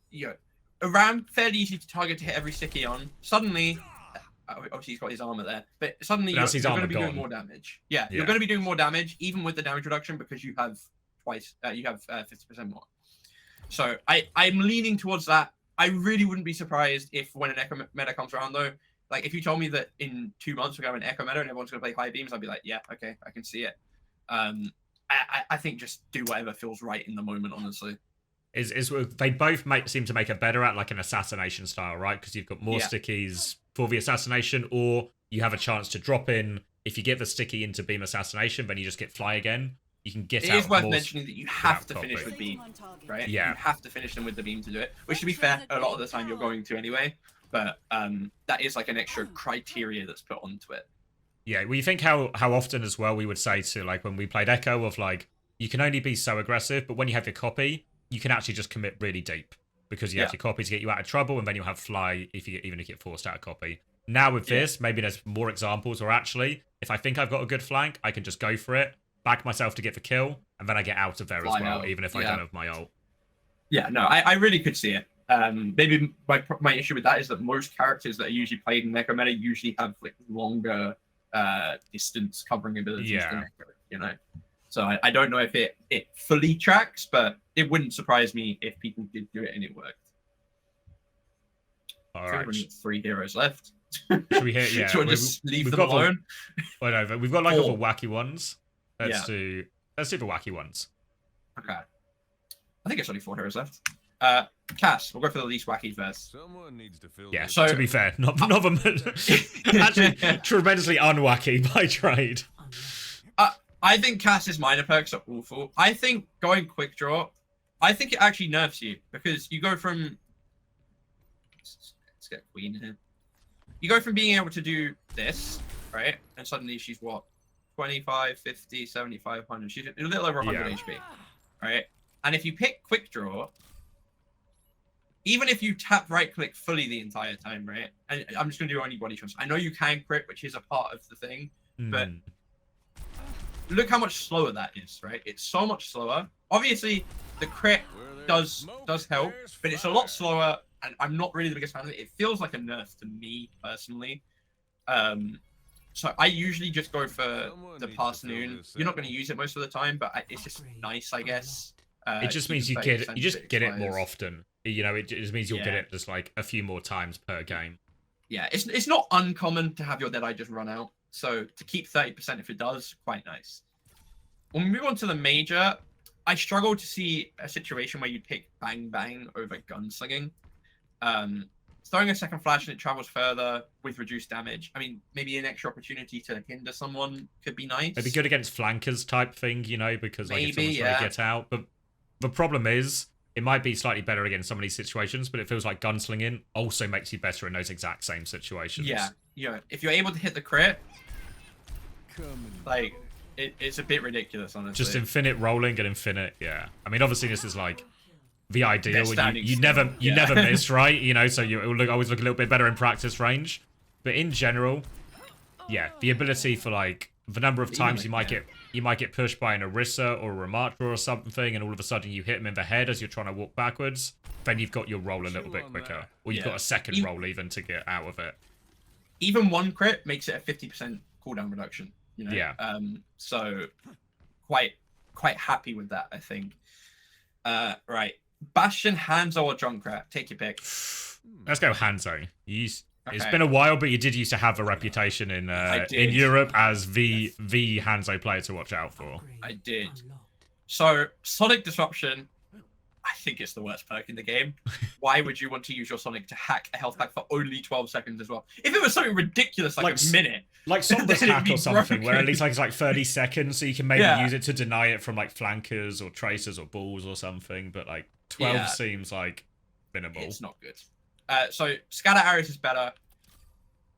B: you know, around fairly easy to target to hit every sticky on. Suddenly, obviously he's got his armor there, but suddenly you're going to be doing more damage. Yeah, you're going to be doing more damage even with the damage reduction because you have 50% more. So I'm leaning towards that. I really wouldn't be surprised if when an Echo meta comes around though, like if you told me that in 2 months we're going to Echo meta and everyone's going to play high beams, I'd be like, yeah, okay, I can see it. I think just do whatever feels right in the moment, honestly.
A: They both seem to make it better at like an assassination style, right? Because you've got more stickies for the assassination, or you have a chance to drop in. If you get the sticky into beam assassination, then you just get fly again. You can get out.
B: It is worth mentioning that you have to finish with beam, right?
A: Yeah.
B: You have to finish them with the beam to do it. Which, to be fair, a lot of the time you're going to anyway. But that is like an extra criteria that's put onto it.
A: Yeah, well, you think how often as well we would say to, like, when we played Echo of, like, you can only be so aggressive, but when you have your copy, you can actually just commit really deep. Because you have your copy to get you out of trouble, and then you'll have fly even if you get forced out of copy. Now with this, maybe there's more examples, or actually, if I think I've got a good flank, I can just go for it, back myself to get the kill, and then I get out of there
B: Fly
A: as well,
B: out.
A: even if I don't have my ult.
B: Yeah, no, I really could see it. Maybe my issue with that is that most characters that are usually played in Echo meta usually have like longer distance covering abilities than Echo, you know. So I don't know if it fully tracks, but it wouldn't surprise me if people did do it and it worked.
A: All right.
B: We've got 3 heroes left.
A: Should we hit? Yeah.
B: Should we just leave them alone?
A: Well, no, we've got like all the wacky ones. Let's do the wacky ones.
B: Okay. I think it's only 4 heroes left. Cass, we'll go for the least wacky first.
D: Someone needs to fill
A: Yeah,
D: this.
A: so to be fair, not actually tremendously unwacky by trade.
B: I think Cass's minor perks are awful. I think going quick draw, I think it actually nerfs you because you go from let's get Queen in here. You go from being able to do this, right? And suddenly she's what? 25, 50, 75, 100. She's a little over 100 HP, right? And if you pick quick draw, even if you tap right click fully the entire time, right? And I'm just going to do only body shots. I know you can crit, which is a part of the thing, but look how much slower that is, right? It's so much slower. Obviously, the crit does help, but it's a lot slower, and I'm not really the biggest fan of it. It feels like a nerf to me, personally. So I usually just go for the past noon. You're not going to use it most of the time, but it's just nice, I guess.
A: It just means you get it more often. You know, it just means you'll get it just like a few more times per game.
B: Yeah, it's not uncommon to have your Deadeye just run out. So to keep 30% if it does, quite nice. When we move on to the major, I struggle to see a situation where you pick Bang Bang over Gunslinging. Throwing a second flash and it travels further with reduced damage. I mean, maybe an extra opportunity to hinder someone could be nice.
A: It'd be good against flankers type thing, you know, because like if someone's trying to get out. But the problem is, it might be slightly better against some of these situations, but it feels like gunslinging also makes you better in those exact same situations.
B: Yeah, if you're able to hit the crit, like, it's a bit ridiculous, honestly.
A: Just infinite rolling and infinite, I mean, obviously this is like the ideal. You never miss, right? You know, so it will always look a little bit better in practice range. But in general, the ability for like the number of times you might get pushed by an Orisa or a Ramatra or something, and all of a sudden you hit him in the head as you're trying to walk backwards, then you've got your roll a little bit quicker. Or you've got a second roll even to get out of it.
B: Even one crit makes it a 50% cooldown reduction. You know?
A: Yeah.
B: So quite happy with that, I think. Right. Bastion, Hanzo, or Junkrat? Take your pick.
A: Let's go Hanzo. It's been a while, but you did used to have a reputation in Europe as the Hanzo player to watch out for.
B: I did. So Sonic Disruption, I think it's the worst perk in the game. Why would you want to use your Sonic to hack a health pack for only 12 seconds as well? If it was something ridiculous like a minute,
A: like Sombra's hack or something, where at least like it's like 30 seconds, so you can maybe use it to deny it from like flankers or tracers or balls or something. But like 12 seems like minimal.
B: It's not good. So Scatter Arrows is better.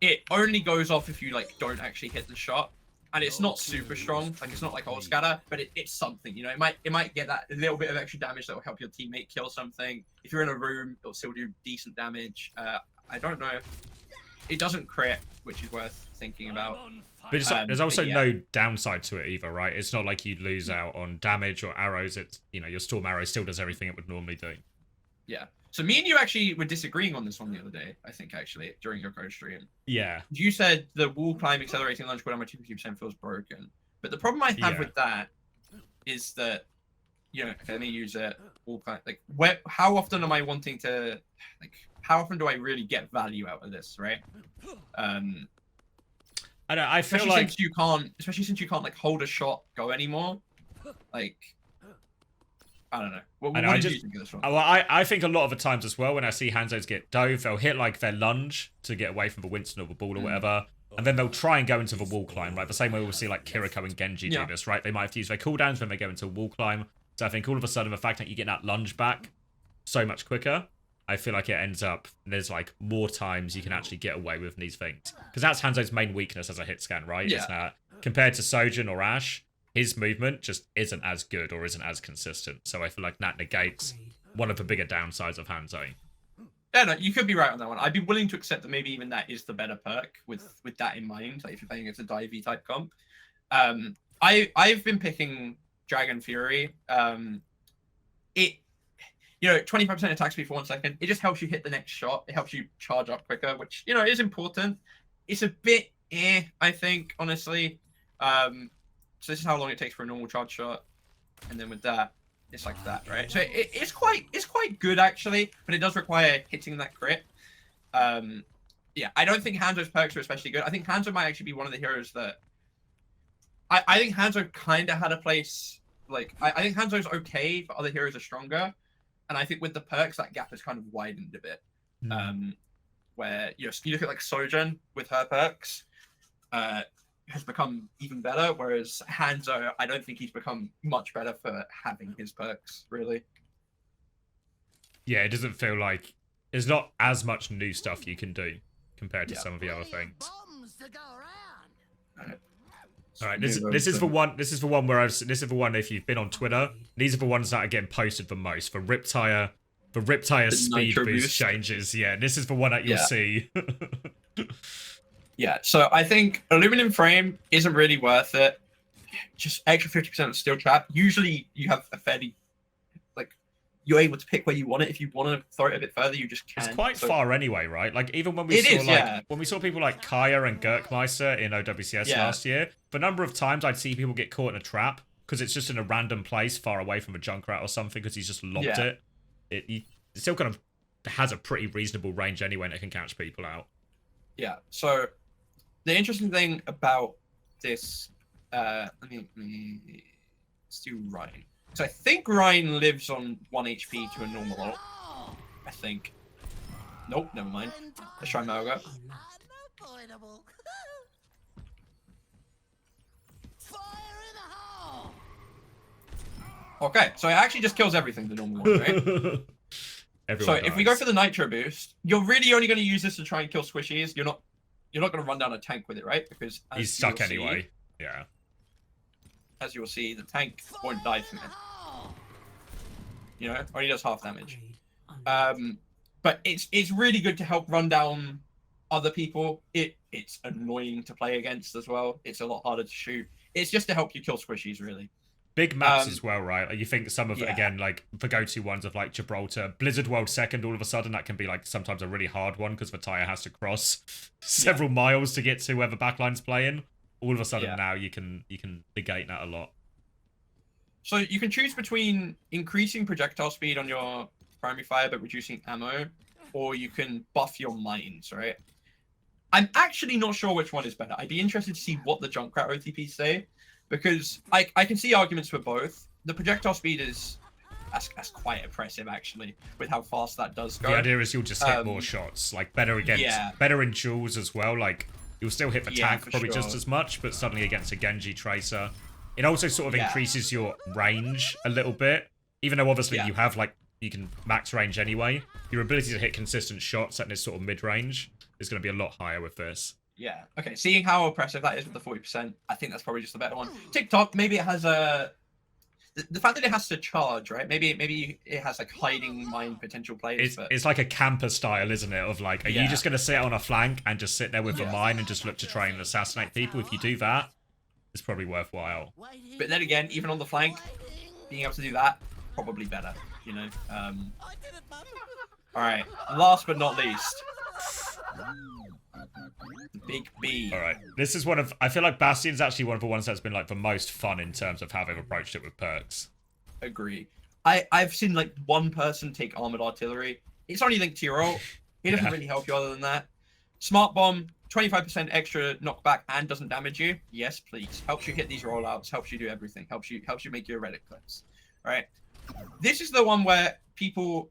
B: It only goes off if you like don't actually hit the shot, and it's not super strong. Like it's not like Old Scatter, but it's something. You know, it might get that little bit of extra damage that will help your teammate kill something. If you're in a room, it'll still do decent damage. I don't know. It doesn't crit, which is worth thinking about.
A: But there's also
B: yeah.
A: no downside to it either, right? It's not like you lose out on damage or arrows. It's, you know, your Storm Arrow still does everything it would normally do.
B: Yeah. So me and you actually were disagreeing on this one the other day, I think, actually, during your co-stream.
A: Yeah.
B: You said the wall climb accelerating launch cooldown by 250% feels broken. But the problem I have with that is that, you know, let me use it. Wall climb, like, how often am I wanting to, like, how often do I really get value out of this, right?
A: I know. I feel
B: especially
A: like
B: since you can't like hold a shot go anymore. Like, I don't know. What did you think of this one?
A: Well, I think a lot of the times as well when I see Hanzos get dove, they'll hit like their lunge to get away from the Winston or the ball or whatever, and then they'll try and go into the wall climb, right? The same way we'll see like Kiriko and Genji do this, right? They might have to use their cooldowns when they go into a wall climb. So I think all of a sudden the fact that you get that lunge back so much quicker, I feel like it ends up, there's like more times you can actually get away with these things. Because that's Hanzo's main weakness as a hit scan, right?
B: Yeah.
A: Is that compared to Sojourn or Ashe, his movement just isn't as good or isn't as consistent. So I feel like that negates one of the bigger downsides of Hanzo.
B: Yeah, no, you could be right on that one. I'd be willing to accept that maybe even that is the better perk with that in mind, like if you're playing against a divey type comp. I've been picking Dragon Fury. You know, 25% attack speed for 1 second. It just helps you hit the next shot. It helps you charge up quicker, which, you know, is important. It's a bit I think, honestly. So this is how long it takes for a normal charge shot. And then with that, it's like that, right? So it's quite good, actually, but it does require hitting that crit. Yeah, I don't think Hanzo's perks are especially good. I think Hanzo might actually be one of the heroes that... I think Hanzo kind of had a place... Like, I think Hanzo's okay, but other heroes are stronger. And I think with the perks, that gap has kind of widened a bit. Where, you know, you look at like Sojourn with her perks, has become even better, whereas Hanzo, I don't think he's become much better for having his perks, really.
A: Yeah, it doesn't feel like there's not as much new stuff you can do compared to some of the other things. All right, this is the one. This is the one where this is the one. If you've been on Twitter, these are the ones that are getting posted the most. For Riptire speed boost changes. Yeah, this is the one that you'll see.
B: Yeah, so I think aluminum frame isn't really worth it. Just extra 50% of steel trap. Usually you have a fairly, like, you're able to pick where you want it. If you want to throw it a bit further, you just can.
A: It's quite far anyway, right? Like, even when we when we saw people like Kaya and Gurkmeister in OWCS last year, the number of times I'd see people get caught in a trap because it's just in a random place far away from a Junkrat or something because he's just lobbed it. It still kind of has a pretty reasonable range anyway and it can catch people out.
B: Yeah, so the interesting thing about this, let me let's do Ryan. So I think Ryan lives on 1 HP to a normal ult. I think. Nope, never mind. Let's try Malga. Okay, so it actually just kills everything, the normal one, right? So if we go for the Nitro boost, you're really only going to use this to try and kill squishies. You're not going to run down a tank with it, right? Because
A: he's stuck anyway. Yeah.
B: As you'll see, the tank won't die from it. You know, only does half damage. But it's really good to help run down other people. It's annoying to play against as well. It's a lot harder to shoot. It's just to help you kill squishies, really.
A: Big maps as well, right? Like you think some of it, again, like the go-to ones of like Gibraltar, Blizzard World second, all of a sudden that can be like sometimes a really hard one because the tire has to cross several miles to get to where the backline's playing. All of a sudden now you can negate that a lot.
B: So you can choose between increasing projectile speed on your primary fire but reducing ammo, or you can buff your mines, right? I'm actually not sure which one is better. I'd be interested to see what the Junkrat OTPs say, because I can see arguments for both. The projectile speed that's quite impressive, actually, with how fast that does go.
A: The idea is you'll just hit more shots, like better in duels as well. Like you'll still hit the tank probably just as much, but suddenly against a Genji tracer, it also sort of increases your range a little bit. Even though obviously you have like you can max range anyway, your ability to hit consistent shots at this sort of mid range is going to be a lot higher with this.
B: Yeah. Okay. Seeing how oppressive that is with the 40%, I think that's probably just the better one. TikTok, maybe it has the the fact that it has to charge, right? Maybe it has like hiding mine potential plays.
A: It's like a camper style, isn't it? Of like, are you just going to sit on a flank and just sit there with the mine and just look to try and assassinate people? If you do that, it's probably worthwhile.
B: But then again, even on the flank, being able to do that, probably better, you know? Alright, last but not least. The big B.
A: Alright, this is one of... I feel like Bastion's actually one of the ones that's been like the most fun in terms of how they've approached it with perks.
B: Agree. I've seen like one person take armored artillery. It's only linked to your ult. It doesn't really help you other than that. Smart bomb, 25% extra knockback and doesn't damage you. Yes, please. Helps you hit these rollouts. Helps you do everything. Helps you make your Reddit clips. All right. This is the one where people,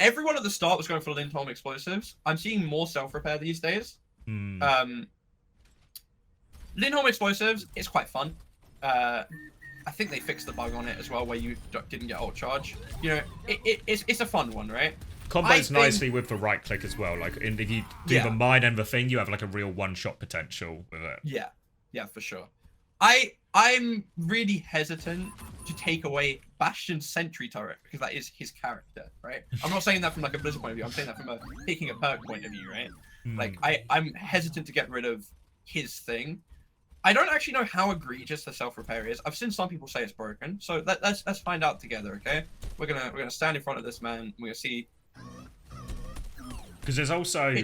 B: everyone at the start was going for Lindholm explosives. I'm seeing more self-repair these days. Lindholm explosives is quite fun. I think they fixed the bug on it as well, where you didn't get ult charge. You know, it's a fun one, right?
A: Combos nicely with the right click as well. Like, if you do the mine and the thing, you have like a real one-shot potential with it.
B: Yeah, for sure. I'm really hesitant to take away Bastion's sentry turret because that is his character, right? I'm not saying that from like a Blizzard point of view. I'm saying that from a picking a perk point of view, right? Like, I'm hesitant to get rid of his thing. I don't actually know how egregious the self-repair is. I've seen some people say it's broken, so let's find out together, okay? We're gonna stand in front of this man. We're gonna see.
A: Because there's also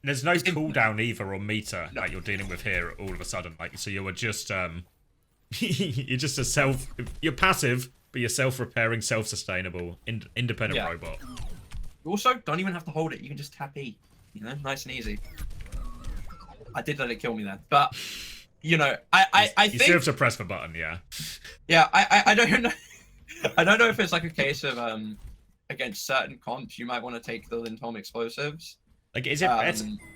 A: there's no cooldown either or meter that you're dealing with here all of a sudden. Like, so you're just you're just you're passive, but you're self-repairing, self-sustainable, independent robot.
B: You also don't even have to hold it. You can just tap E. You know, nice and easy. I did let it kill me then, but you know, I think
A: you still have to press the button, yeah.
B: Yeah, I don't know. I don't know if it's like a case of against certain comps, you might want to take the Lindholm explosives.
A: Like, is it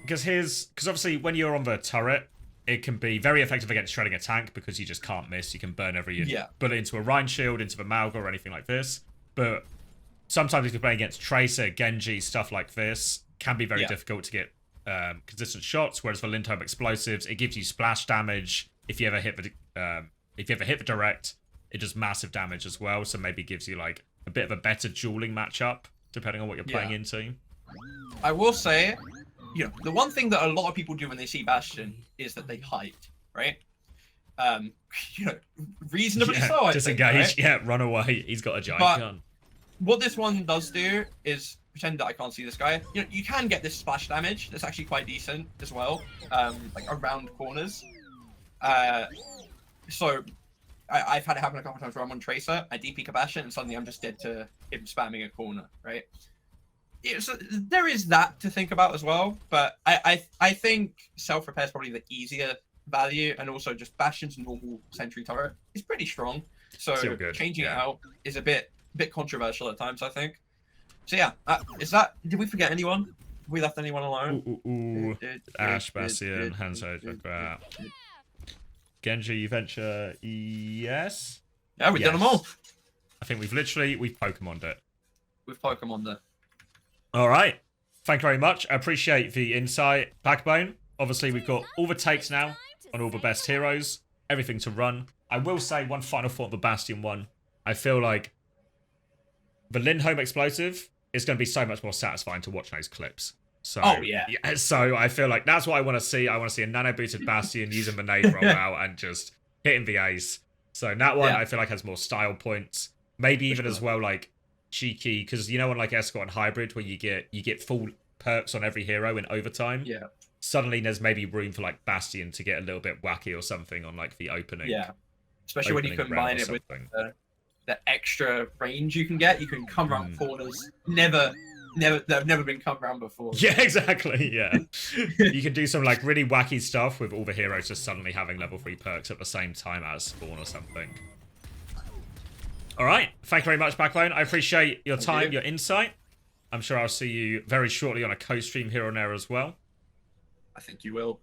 A: because obviously when you're on the turret, it can be very effective against shredding a tank because you just can't miss. You can burn every bullet into a Rhine shield, into the Malga, or anything like this. But sometimes if you're playing against Tracer, Genji, stuff like this, can be very difficult to get consistent shots. Whereas for Lindholm explosives, it gives you splash damage. If you ever hit the direct, it does massive damage as well. So maybe gives you like a bit of a better dueling matchup depending on what you're playing into.
B: I will say, you know, the one thing that a lot of people do when they see Bastion is that they hide, right? You know, reasonably so. I
A: disengage,
B: think, right?
A: run away. He's got a giant gun.
B: What this one does do is pretend that I can't see this guy. You know, you can get this splash damage. That's actually quite decent as well, like around corners. So I've had it happen a couple times where I'm on Tracer, I DP Bastion, and suddenly I'm just dead to him spamming a corner, right? So there is that to think about as well, but I think self-repair is probably the easier value, and also just Bastion's normal sentry turret is pretty strong, so changing it out is a bit controversial at times, I think. So yeah, did we forget anyone? Have we left anyone alone?
A: Ashe, Bastion, Hanzo, Junkrat. Genji, Venture, yes?
B: Yeah, we've done them all.
A: I think we've Pokemoned it.
B: We've Pokemoned it.
A: Alright. Thank you very much. I appreciate the insight. Backbone. Obviously, we've got all the takes now on all the best heroes. Everything to run. I will say one final thought on the Bastion one. I feel like the Lindholm explosive is going to be so much more satisfying to watch those clips. So, so I feel like that's what I want to see. I want to see a nano-booted Bastion using the nade rollout and just hitting the ace. So that one, I feel like has more style points. Maybe even as well, like, cheeky, because you know on like Escort and Hybrid where you get full perks on every hero in overtime.
B: Yeah.
A: Suddenly there's maybe room for like Bastion to get a little bit wacky or something on like the opening.
B: Yeah. Especially when you combine it with the extra range you can get. You can come around corners. They've never been come around before.
A: Yeah, exactly. Yeah. You can do some like really wacky stuff with all the heroes just suddenly having level 3 perks at the same time as spawn or something. All right. Thank you very much, Backbone. I appreciate your time, your insight. I'm sure I'll see you very shortly on a co-stream here and there as well.
B: I think you will.